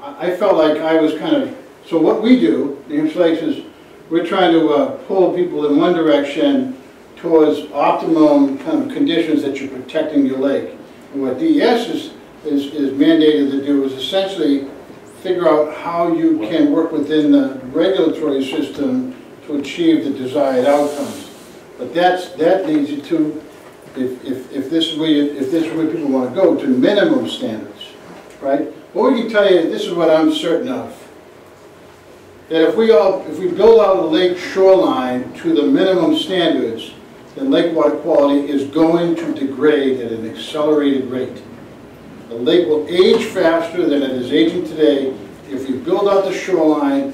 Speaker 4: I felt like I was kind of, so what we do, New Hampshire Lakes, is we're trying to pull people in one direction towards optimum kind of conditions that you're protecting your lake. And what DES is mandated to do is essentially figure out how you can work within the regulatory system to achieve the desired outcomes. But that leads you to, if this is where people want to go, to minimum standards, right? What we can tell you, this is what I'm certain of, that if we build out a lake shoreline to the minimum standards, then lake water quality is going to degrade at an accelerated rate. The lake will age faster than it is aging today if we build out the shoreline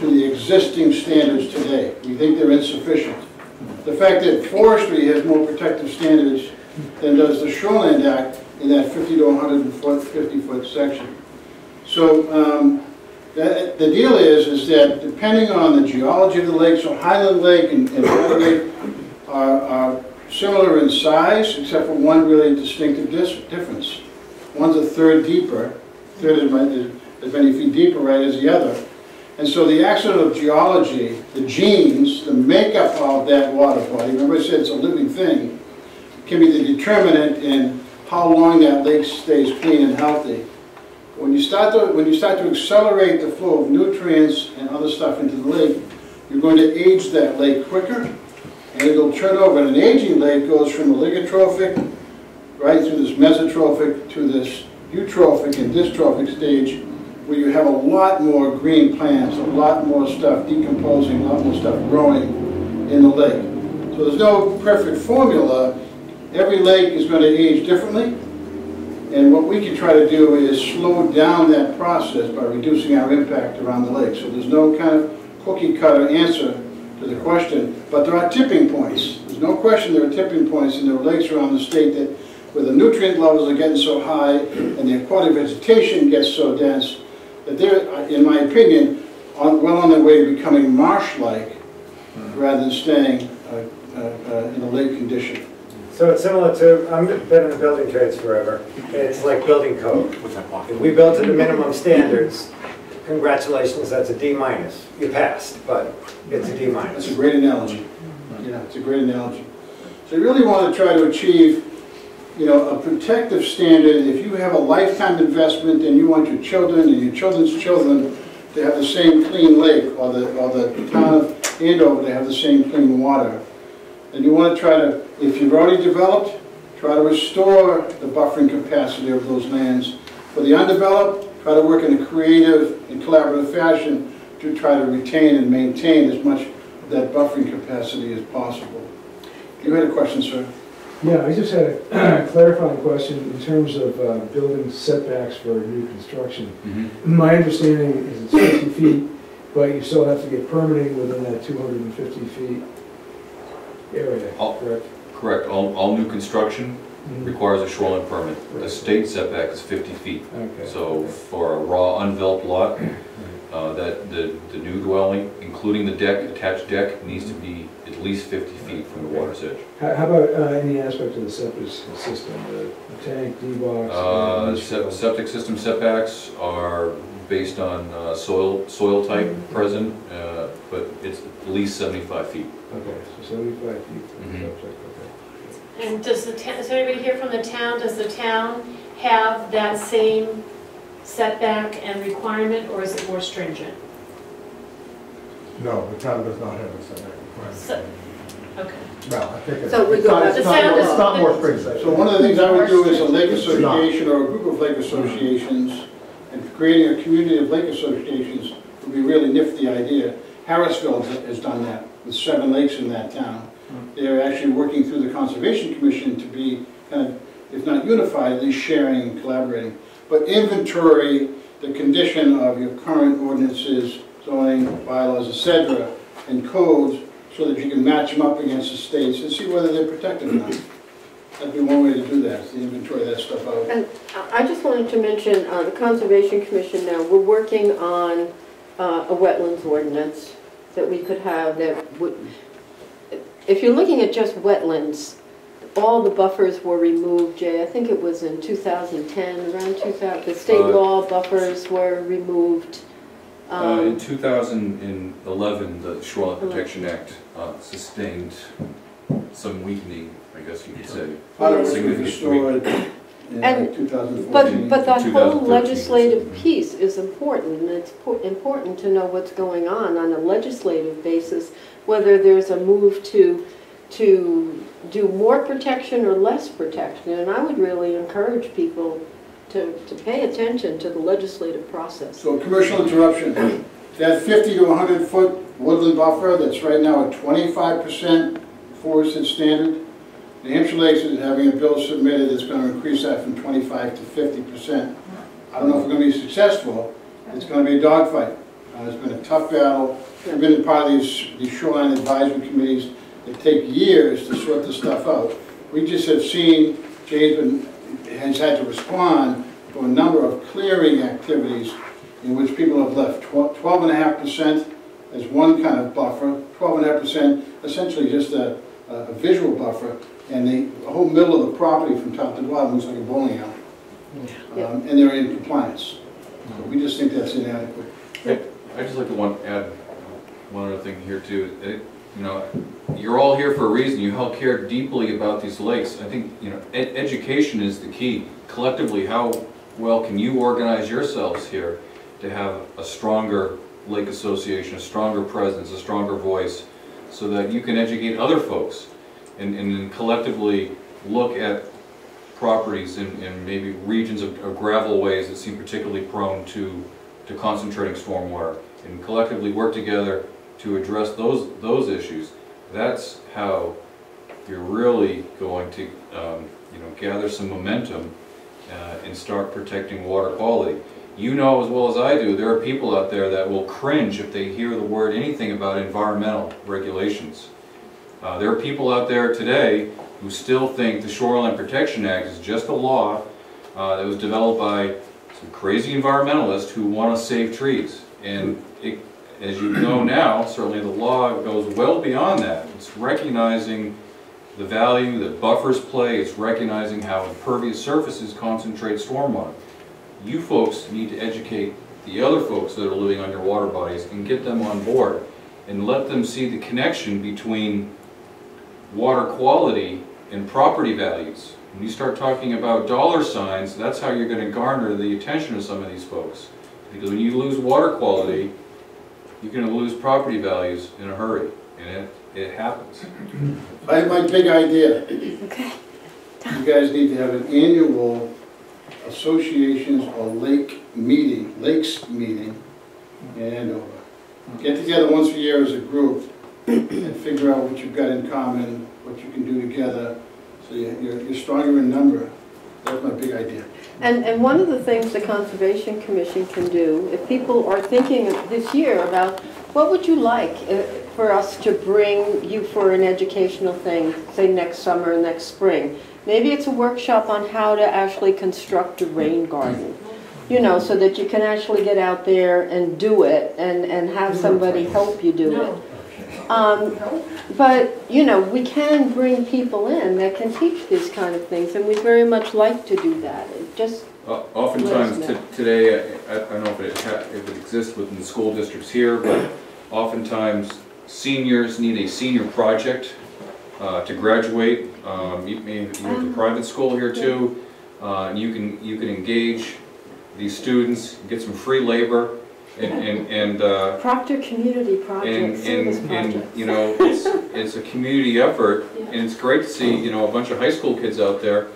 Speaker 4: to the existing standards today. We think they're insufficient. The fact that forestry has more protective standards than does the Shoreland Act in that 50 to 150 foot section. So the deal is that depending on the geology of the lake, so Highland Lake and Water Lake are similar in size, except for one really distinctive difference. One's a third deeper, as many feet deeper, right, as the other. And so the accident of geology, the genes, the makeup of that water body, remember I said it's a living thing, can be the determinant in how long that lake stays clean and healthy. When you start to accelerate the flow of nutrients and other stuff into the lake, you're going to age that lake quicker, and it'll turn over. And an aging lake goes from a oligotrophic right through this mesotrophic to this eutrophic and dystrophic stage, where you have a lot more green plants, a lot more stuff decomposing, a lot more stuff growing in the lake. So there's no perfect formula. Every lake is going to age differently. And what we can try to do is slow down that process by reducing our impact around the lake. So there's no kind of cookie cutter answer to the question, but there are tipping points. There's no question there are tipping points, and there are lakes around the state that where the nutrient levels are getting so high and the aquatic vegetation gets so dense that they're, in my opinion, well on their way to becoming marsh-like rather than staying in a lake condition.
Speaker 9: so it's similar to, I've been in the building trades forever. It's like building code. If we build to the minimum standards, congratulations, that's a D minus. You passed, but it's a D minus.
Speaker 4: That's a great analogy. Yeah, it's a great analogy. So you really want to try to achieve, you know, a protective standard. If you have a lifetime investment and you want your children and your children's children to have the same clean lake, or the town of Andover to have the same clean water, then you want to try to, if you've already developed, try to restore the buffering capacity of those lands. For the undeveloped, try to work in a creative and collaborative fashion to try to retain and maintain as much of that buffering capacity as possible. You had a question, sir?
Speaker 10: Yeah, I just had a clarifying question in terms of building setbacks for new construction. My understanding is it's 50 feet, but you still have to get permitting within that 250 feet area, correct?
Speaker 6: Correct, all new construction requires a shoreline permit. The state setback is 50 feet.
Speaker 10: Okay.
Speaker 6: So for a raw undeveloped lot, that the new dwelling, including the deck, attached deck, needs to be at least 50 feet from the water's edge.
Speaker 10: How about any aspect of the septic system, the tank, D-box?
Speaker 6: Septic system setbacks are based on soil type present, but it's at least 75 feet.
Speaker 10: Okay, so 75 feet from the septic, okay.
Speaker 2: And does the town, is there anybody here from the town? Does the town have that same setback and requirement, or is it more stringent?
Speaker 11: No, the town does not have a setback requirement.
Speaker 2: So, okay.
Speaker 11: No, I think it's,
Speaker 1: So we go back-
Speaker 11: it's not more stringent.
Speaker 4: So one of the things I would do is a lake association or a group of lake associations, and creating a community of lake associations would be a really nifty idea. Harrisville has done that with 7 lakes in that town. They're actually working through the Conservation Commission to be kind of, if not unified, at least sharing and collaborating. But inventory the condition of your current ordinances, zoning, bylaws, etc., and codes, so that you can match them up against the states and see whether they're protected or not. That'd be one way to do that, is to inventory that stuff out.
Speaker 1: And I just wanted to mention, the Conservation Commission now, we're working on a wetlands ordinance that we could have that would, if you're looking at just wetlands, all the buffers were removed, Jay, I think it was in 2010, around 2000, the state law buffers were removed.
Speaker 6: In 2011, the Shoreline Protection Act sustained some weakening, I guess you could say.
Speaker 4: Part of it was restored in 2014.
Speaker 1: But that whole
Speaker 6: 2013.
Speaker 1: legislative piece is important, and it's important to know what's going on a legislative basis, whether there's a move to do more protection or less protection. And I would really encourage people to pay attention to the legislative process.
Speaker 4: So commercial interruption, that 50 to 100 foot woodland buffer that's right now at 25% forested standard, New Hampshire Lakes is having a bill submitted that's going to increase that from 25 to 50%. I don't know if we're going to be successful. It's going to be a dogfight. It's been a tough battle. I've been part of these shoreline advisory committees that take years to sort this stuff out. We just have seen, Jay's has had to respond to a number of clearing activities in which people have left 12.5% as one kind of buffer, 12.5% essentially just a visual buffer, and the whole middle of the property from top to bottom looks like a bowling alley. And they're in compliance. So we just think that's inadequate.
Speaker 6: I'd just like to add one other thing here too. You know, you're all here for a reason. You all care deeply about these lakes. I think, you know, education is the key. Collectively, how well can you organize yourselves here to have a stronger lake association, a stronger presence, a stronger voice, so that you can educate other folks and then collectively look at properties in maybe regions of gravelways that seem particularly prone to concentrating stormwater, and collectively work together to address those issues. That's how you're really going to you know, gather some momentum and start protecting water quality. You know as well as I do, there are people out there that will cringe if they hear the word anything about environmental regulations. There are people out there today who still think the Shoreline Protection Act is just a law that was developed by some crazy environmentalists who want to save trees. And it, as you know now, certainly the law goes well beyond that. It's recognizing the value that buffers play. It's recognizing how impervious surfaces concentrate stormwater. You folks need to educate the other folks that are living on your water bodies and get them on board and let them see the connection between water quality and property values. When you start talking about dollar signs, that's how you're going to garner the attention of some of these folks. Because when you lose water quality, you're going to lose property values in a hurry, and it happens.
Speaker 4: I have my big idea.
Speaker 1: Okay.
Speaker 4: you guys need to have an annual associations or lakes meeting in Andover. Get together once a year as a group and figure out what you've got in common, what you can do together, so you're stronger in number. That's my big idea.
Speaker 1: And one of the things the Conservation Commission can do, if people are thinking this year about what would you like for us to bring you for an educational thing, say next summer, next spring. Maybe it's a workshop on how to actually construct a rain garden, you know, so that you can actually get out there and do it and have somebody help you do it. But, you know, we can bring people in that can teach these kind of things, and we'd very much like to do that. It just
Speaker 6: oftentimes today, I don't know if it would exist within the school districts here, but oftentimes seniors need a senior project to graduate. Maybe you have a private school here too. And you can engage these students, get some free labor, and
Speaker 1: Proctor Community Project, service project.
Speaker 6: And you know, it's a community effort, and it's great to see, you know, a bunch of high school kids out there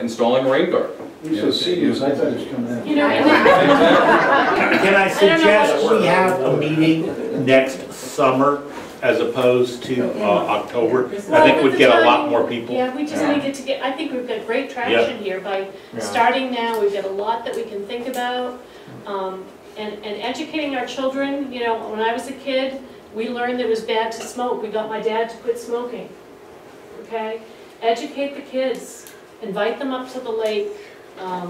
Speaker 6: installing a rain garden.
Speaker 4: You said seniors, I thought it was coming in.
Speaker 2: You know,
Speaker 5: Can I suggest we have a meeting next summer as opposed to October? I think we'd get a lot more people.
Speaker 2: yeah, we just need to get, I think we've got great traction here by starting now. We've got a lot that we can think about. And educating our children, you know, when I was a kid, we learned that it was bad to smoke. We got my dad to quit smoking, okay? Educate the kids, invite them up to the lake,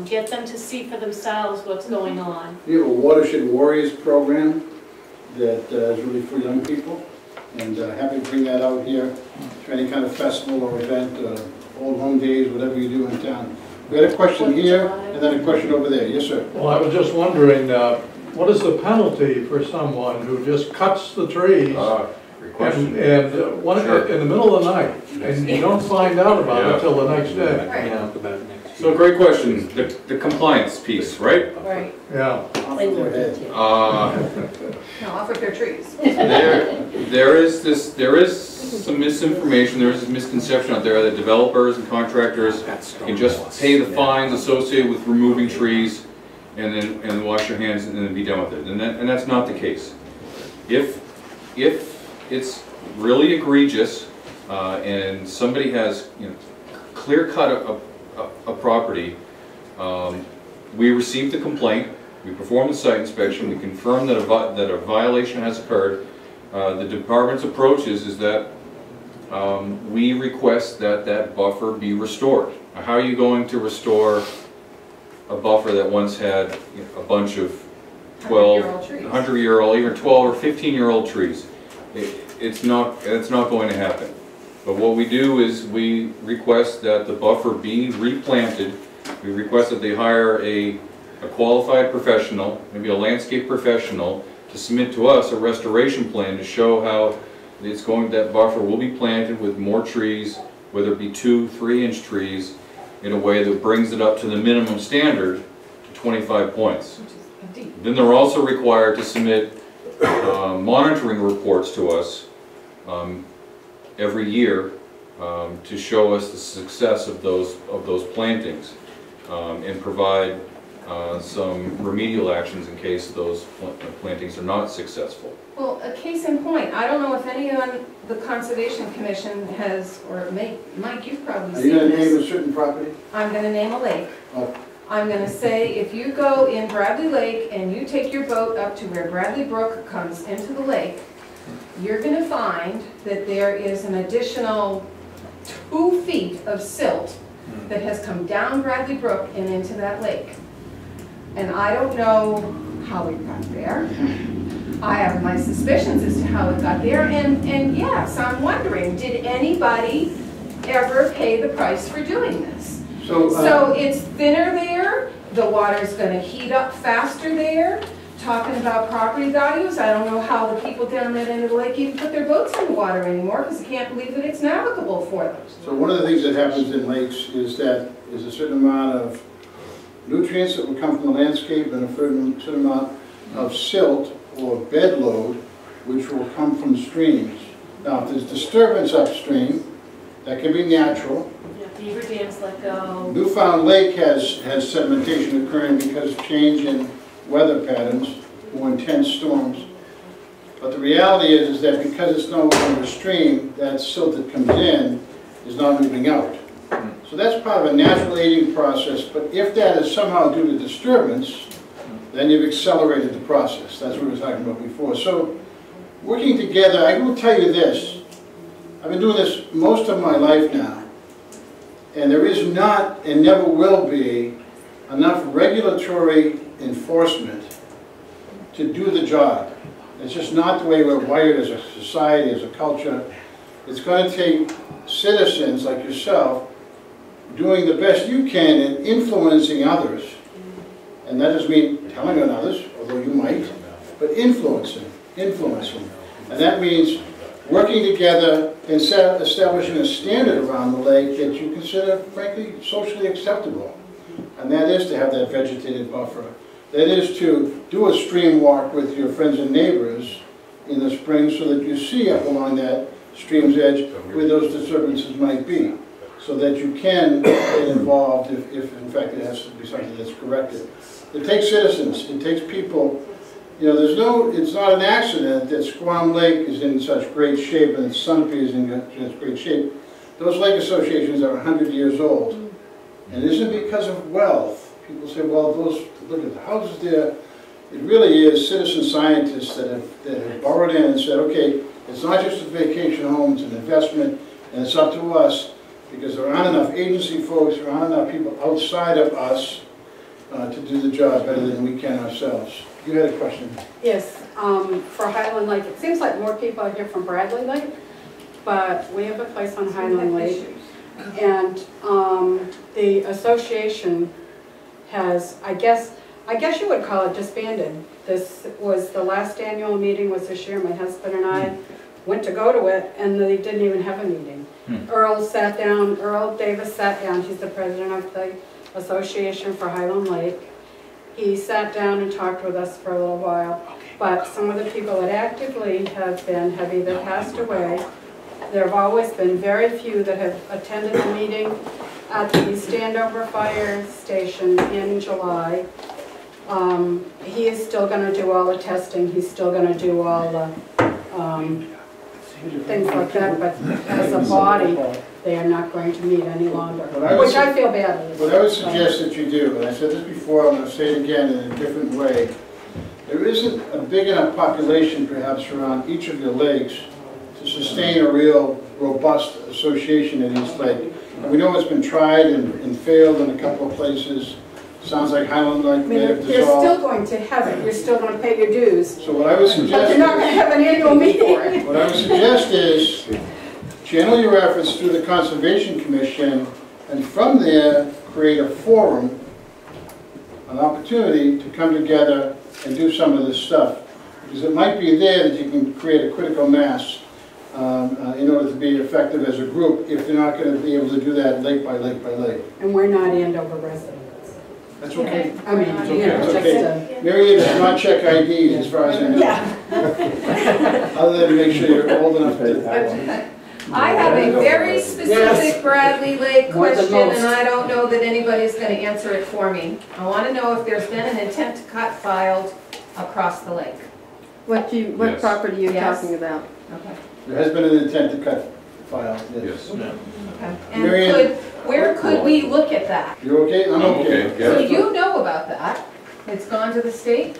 Speaker 2: get them to see for themselves what's going on.
Speaker 4: You have a Watershed Warriors program that is really for young people, and happy to bring that out here to any kind of festival or event, old home days, whatever you do in town. We had a question here, and then a question over there. Yes, sir.
Speaker 11: Well, I was just wondering, what is the penalty for someone who just cuts the trees
Speaker 6: Great question.
Speaker 11: and
Speaker 6: Sure.
Speaker 11: in the middle of the night, and you don't find out about it till the next day?
Speaker 7: Right.
Speaker 6: So great question, the compliance piece, right?
Speaker 7: Right.
Speaker 11: Yeah.
Speaker 4: Go ahead.
Speaker 7: No, off of their trees.
Speaker 6: There is some misinformation, there is a misconception out there that developers and contractors can just pay the fines associated with removing trees and then wash your hands and then be done with it. And that's not the case. If it's really egregious and somebody has, you know, clear cut a property, we receive the complaint, we perform the site inspection, we confirm that a violation has occurred. The department's approach is that we request that buffer be restored. Now, how are you going to restore a buffer that once had, you know, a bunch of 100-year-old, even 12 or 15-year-old trees? It's not going to happen. But what we do is we request that the buffer be replanted. We request that they hire a qualified professional, maybe a landscape professional, to submit to us a restoration plan to show how that buffer will be planted with more trees, whether it be 2-3 inch trees, in a way that brings it up to the minimum standard to 25 points. Then they're also required to submit monitoring reports to us every year to show us the success of those plantings and provide some remedial actions in case those plantings are not successful.
Speaker 7: Well, a case in point, I don't know if anyone on the Conservation Commission has, or Mike, you've probably
Speaker 4: Are
Speaker 7: seen
Speaker 4: you going to name
Speaker 7: this.
Speaker 4: a certain property?
Speaker 7: I'm gonna name a lake.
Speaker 4: Oh.
Speaker 7: I'm gonna say, if you go in Bradley Lake and you take your boat up to where Bradley Brook comes into the lake, you're gonna find that there is an additional 2 feet of silt that has come down Bradley Brook and into that lake. And I don't know how it got there. I have my suspicions as to how it got there, and yes, I'm wondering, did anybody ever pay the price for doing this? So it's thinner there, the water's gonna heat up faster there. Talking about property values, I don't know how the people down that end of the lake even put their boats in the water anymore, because they can't believe that it's navigable for them.
Speaker 4: So one of the things that happens in lakes is that there's a certain amount of nutrients that will come from the landscape and a certain amount of silt or bed load which will come from streams. Now, if there's disturbance upstream, that can be natural,
Speaker 2: Beaver dams let go.
Speaker 4: Newfound Lake has sedimentation occurring because of change in weather patterns, more intense storms. But the reality is that because it's no longer a stream, that silt that comes in is not moving out. So that's part of a natural aging process, but if that is somehow due to disturbance, then you've accelerated the process. That's what we were talking about before. So working together, I will tell you this, I've been doing this most of my life now, and there is not and never will be enough regulatory enforcement to do the job. It's just not the way we're wired as a society, as a culture. It's going to take citizens like yourself doing the best you can in influencing others. And that doesn't mean telling on others, although you might, but influencing. And that means working together and establishing a standard around the lake that you consider, frankly, socially acceptable. And that is to have that vegetated buffer. That is to do a stream walk with your friends and neighbors in the spring so that you see up along that stream's edge where those disturbances might be, so that you can get involved if in fact it has to be something that's corrected. It takes citizens, it takes people. You know, it's not an accident that Squam Lake is in such great shape and Sunapee is in such great shape. Those lake associations are 100 years old. And it isn't because of wealth. People say, well, look at the houses there. It really is citizen scientists that have borrowed in and said, okay, it's not just a vacation home, it's an investment, and it's up to us, because there aren't enough agency folks, there aren't enough people outside of us to do the job better than we can ourselves. You had a question?
Speaker 12: Yes, for Highland Lake, it seems like more people are here from Bradley Lake, but we have a place on Highland Lake, and the association has, I guess you would call it disbanded. This was the last annual meeting was this year. My husband and I went to go to it, and they didn't even have a meeting. Earl Davis sat down. He's the president of the Association for Highland Lake. He sat down and talked with us for a little while, but some of the people that actively have either passed away. There have always been very few that have attended the meeting at the Standover Fire Station in July. He is still going to do all the testing. He's still going to do all the things like that, but as a body, they are not going to meet any longer, which I feel badly about.
Speaker 4: What I would suggest that you do, and I said this before, I'm going to say it again in a different way, there isn't a big enough population perhaps around each of your lakes to sustain a real robust association in East Lake. And we know it's been tried and failed in a couple of places. Sounds like Highland Lake may have dissolved.
Speaker 12: You're still going to have it. You're still going to pay your dues.
Speaker 4: So what I would suggest,
Speaker 12: but you're not going to have an annual meeting.
Speaker 4: What I would suggest is channel your efforts through the Conservation Commission, and from there create a forum, an opportunity to come together and do some of this stuff. Because it might be there that you can create a critical mass in order to be effective as a group, if they're not going to be able to do that lake by lake by lake.
Speaker 12: And we're not Andover residents.
Speaker 4: That's okay.
Speaker 12: I mean,
Speaker 4: It's
Speaker 12: you
Speaker 4: okay.
Speaker 12: know,
Speaker 4: It's
Speaker 12: just
Speaker 4: okay. Mary does not check IDs as far as I know.
Speaker 12: Yeah.
Speaker 4: Other than make sure you're old enough to...
Speaker 7: I have a very specific Bradley Lake question, and I don't know that anybody's going to answer it for me. I want to know if there's been an intent to cut filed across the lake.
Speaker 1: What
Speaker 6: Yes.
Speaker 1: property are you
Speaker 7: Yes.
Speaker 1: talking about?
Speaker 7: Okay.
Speaker 4: There has been an intent to cut file.
Speaker 6: Yes.
Speaker 7: Okay. And
Speaker 4: Marion?
Speaker 7: where could we look at that?
Speaker 4: You're okay? I'm okay.
Speaker 6: Okay,
Speaker 7: So
Speaker 6: yeah.
Speaker 7: you know about that. It's gone to the state?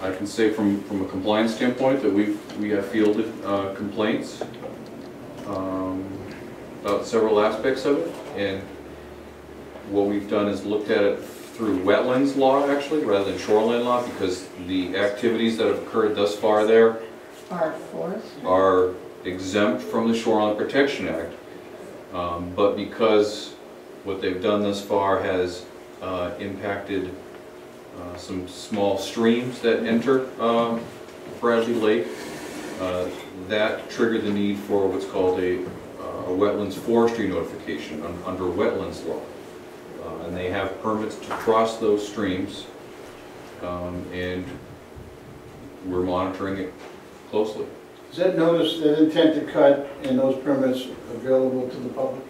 Speaker 6: I can say from a compliance standpoint that we have fielded complaints about several aspects of it, and what we've done is looked at it through wetlands law actually, rather than shoreline law, because the activities that have occurred thus far there
Speaker 7: Our forest?
Speaker 6: are exempt from the Shoreline Protection Act, but because what they've done thus far has impacted some small streams that enter Bradley Lake, that triggered the need for what's called a wetlands forestry notification under wetlands law. And they have permits to cross those streams, and we're monitoring it closely.
Speaker 4: Is that notice, that intent to cut and those permits available to the public?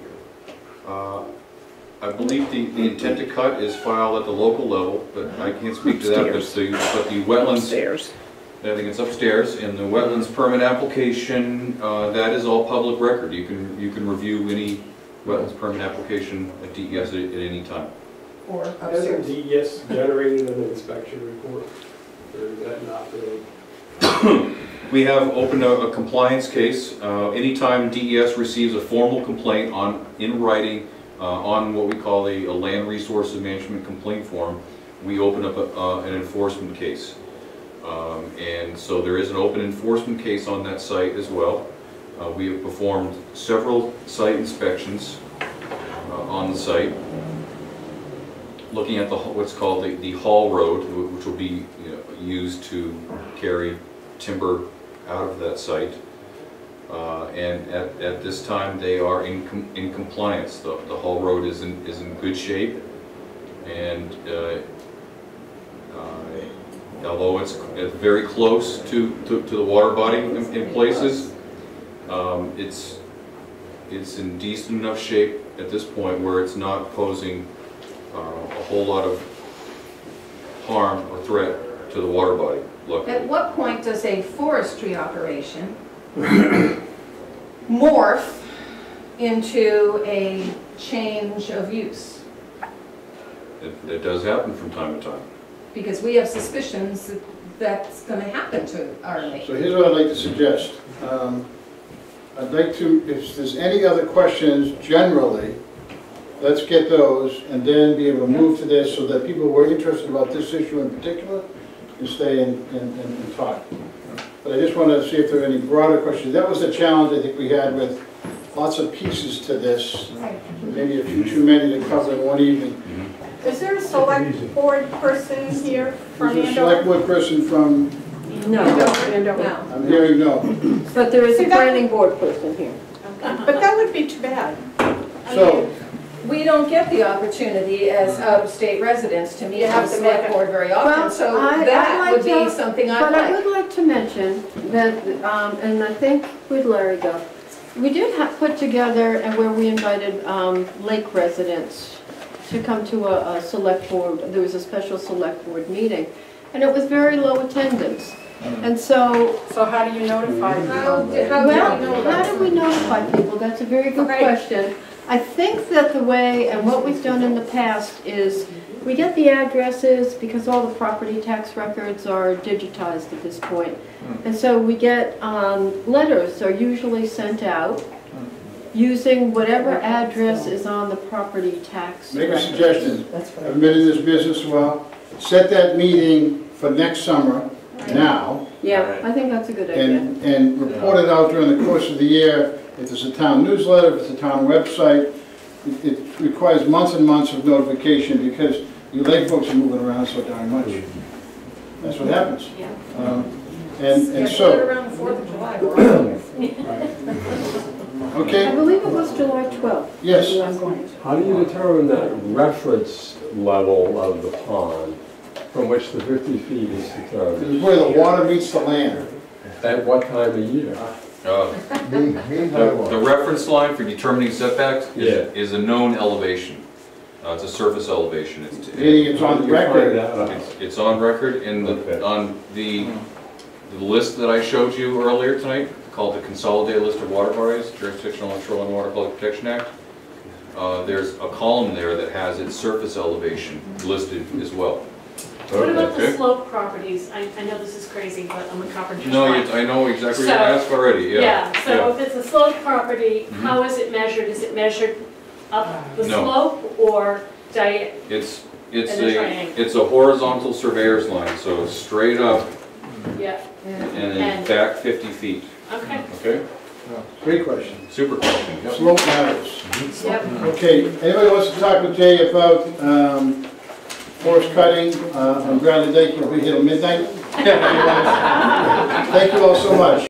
Speaker 6: I believe the intent to cut is filed at the local level, but I can't speak to that, but the wetlands, I think it's upstairs, in the wetlands permit application, that is all public record. You can review any wetlands permit application at DES at any time.
Speaker 7: Or
Speaker 3: Hasn't
Speaker 7: upstairs.
Speaker 3: DES generated an inspection report, or is that not really?
Speaker 6: We have opened a compliance case. Anytime DES receives a formal complaint in writing on what we call a land resources management complaint form, we open up an enforcement case. And so there is an open enforcement case on that site as well. We have performed several site inspections on the site, looking at what's called the haul road, which will be used to carry timber out of that site. And at this time, they are in compliance. The haul road is in good shape, and although it's very close to the water body in places, it's in decent enough shape at this point where it's not posing a whole lot of harm or threat to the water body.
Speaker 7: At what point does a forestry operation morph into a change of use?
Speaker 6: It does happen from time to time.
Speaker 7: Because we have suspicions that that's going to happen to our lake.
Speaker 4: So here's what I'd like to suggest. I'd like to, if there's any other questions generally, let's get those and then be able to move to this so that people who are interested about this issue in particular can stay and talk. But I just wanted to see if there are any broader questions. That was the challenge I think we had with lots of pieces to this. Maybe a few too many to cover in one evening.
Speaker 12: Is there a select board person here from
Speaker 4: Is there a select
Speaker 12: Andover?
Speaker 4: board person from,
Speaker 1: No,
Speaker 12: Andover.
Speaker 7: No.
Speaker 4: I'm hearing no.
Speaker 1: but there is a
Speaker 12: See, that-
Speaker 1: planning board person here.
Speaker 12: But that would be too bad.
Speaker 4: So,
Speaker 7: We don't get the opportunity as out-of-state residents to meet
Speaker 12: You
Speaker 7: with
Speaker 12: have
Speaker 7: the
Speaker 12: to make
Speaker 7: select
Speaker 12: it-
Speaker 7: board very
Speaker 1: Well,
Speaker 7: often, so
Speaker 1: I'd
Speaker 7: that
Speaker 1: like
Speaker 7: would be
Speaker 1: to-
Speaker 7: something I'd
Speaker 1: But I
Speaker 7: like.
Speaker 1: would like to mention that, and I think, where'd Larry go? We did put together, and where we invited lake residents to come to a select board, there was a special select board meeting, and it was very low attendance. And so,
Speaker 12: So how do you notify
Speaker 7: How
Speaker 12: them?
Speaker 7: did we know
Speaker 1: how
Speaker 7: that?
Speaker 1: do we notify people? That's a very good
Speaker 12: Okay.
Speaker 1: question. I think that the way, and what we've done in the past is, we get the addresses because all the property tax records are digitized at this point. And so we get, letters are usually sent out using whatever address is on the property tax
Speaker 4: make a
Speaker 1: record.
Speaker 4: suggestion.
Speaker 1: That's right.
Speaker 4: I've been in this business a while. Set that meeting for next summer, now,
Speaker 1: Yeah, I think that's a good idea.
Speaker 4: and report it out during the course of the year. If it's a town newsletter, if it's a town website, it requires months and months of notification because you lay folks are moving around so darn much. That's what happens.
Speaker 2: Yeah.
Speaker 4: And
Speaker 7: Yeah, put it
Speaker 4: so,
Speaker 7: around the 4th of July. we're all here.
Speaker 1: I
Speaker 4: okay,
Speaker 1: believe it was July 12th.
Speaker 4: yes.
Speaker 13: How do you determine the reference level of the pond from which the 50 feet is
Speaker 4: This
Speaker 13: determined?
Speaker 4: is where the water meets the land.
Speaker 13: At what time of year?
Speaker 6: The reference line for determining setbacks
Speaker 13: Yeah.
Speaker 6: is a known elevation. It's a surface elevation.
Speaker 4: Meaning it's on
Speaker 13: How do you find
Speaker 4: record.
Speaker 13: that out?
Speaker 6: It's on record in
Speaker 13: Okay.
Speaker 6: on the list that I showed you earlier tonight, called the Consolidated List of Water Bodies, Jurisdictional and Shoreline Water Quality Protection Act. There's a column there that has its surface elevation listed as well.
Speaker 2: What about the
Speaker 6: Okay.
Speaker 2: slope properties? I know this is crazy, but I'm a carpenter's
Speaker 6: No,
Speaker 2: wife.
Speaker 6: I know exactly what
Speaker 2: So-
Speaker 6: you asked already, yeah.
Speaker 2: Yeah, so if it's a slope property,
Speaker 6: Mhm.
Speaker 2: how is it measured? Is it measured up the
Speaker 6: No.
Speaker 2: slope or
Speaker 6: It's
Speaker 2: In a triangle.
Speaker 6: it's a horizontal surveyor's line, so straight up
Speaker 2: Yeah,
Speaker 6: and then
Speaker 2: And-
Speaker 6: back 50 feet,
Speaker 2: okay.
Speaker 6: okay?
Speaker 4: Great question.
Speaker 6: Super question, yep.
Speaker 4: Slope matters.
Speaker 2: Yep.
Speaker 4: Okay, anybody wants to talk with Jay about forest cutting on Bradley Lake, we'll be here till midnight? Thank you all so much.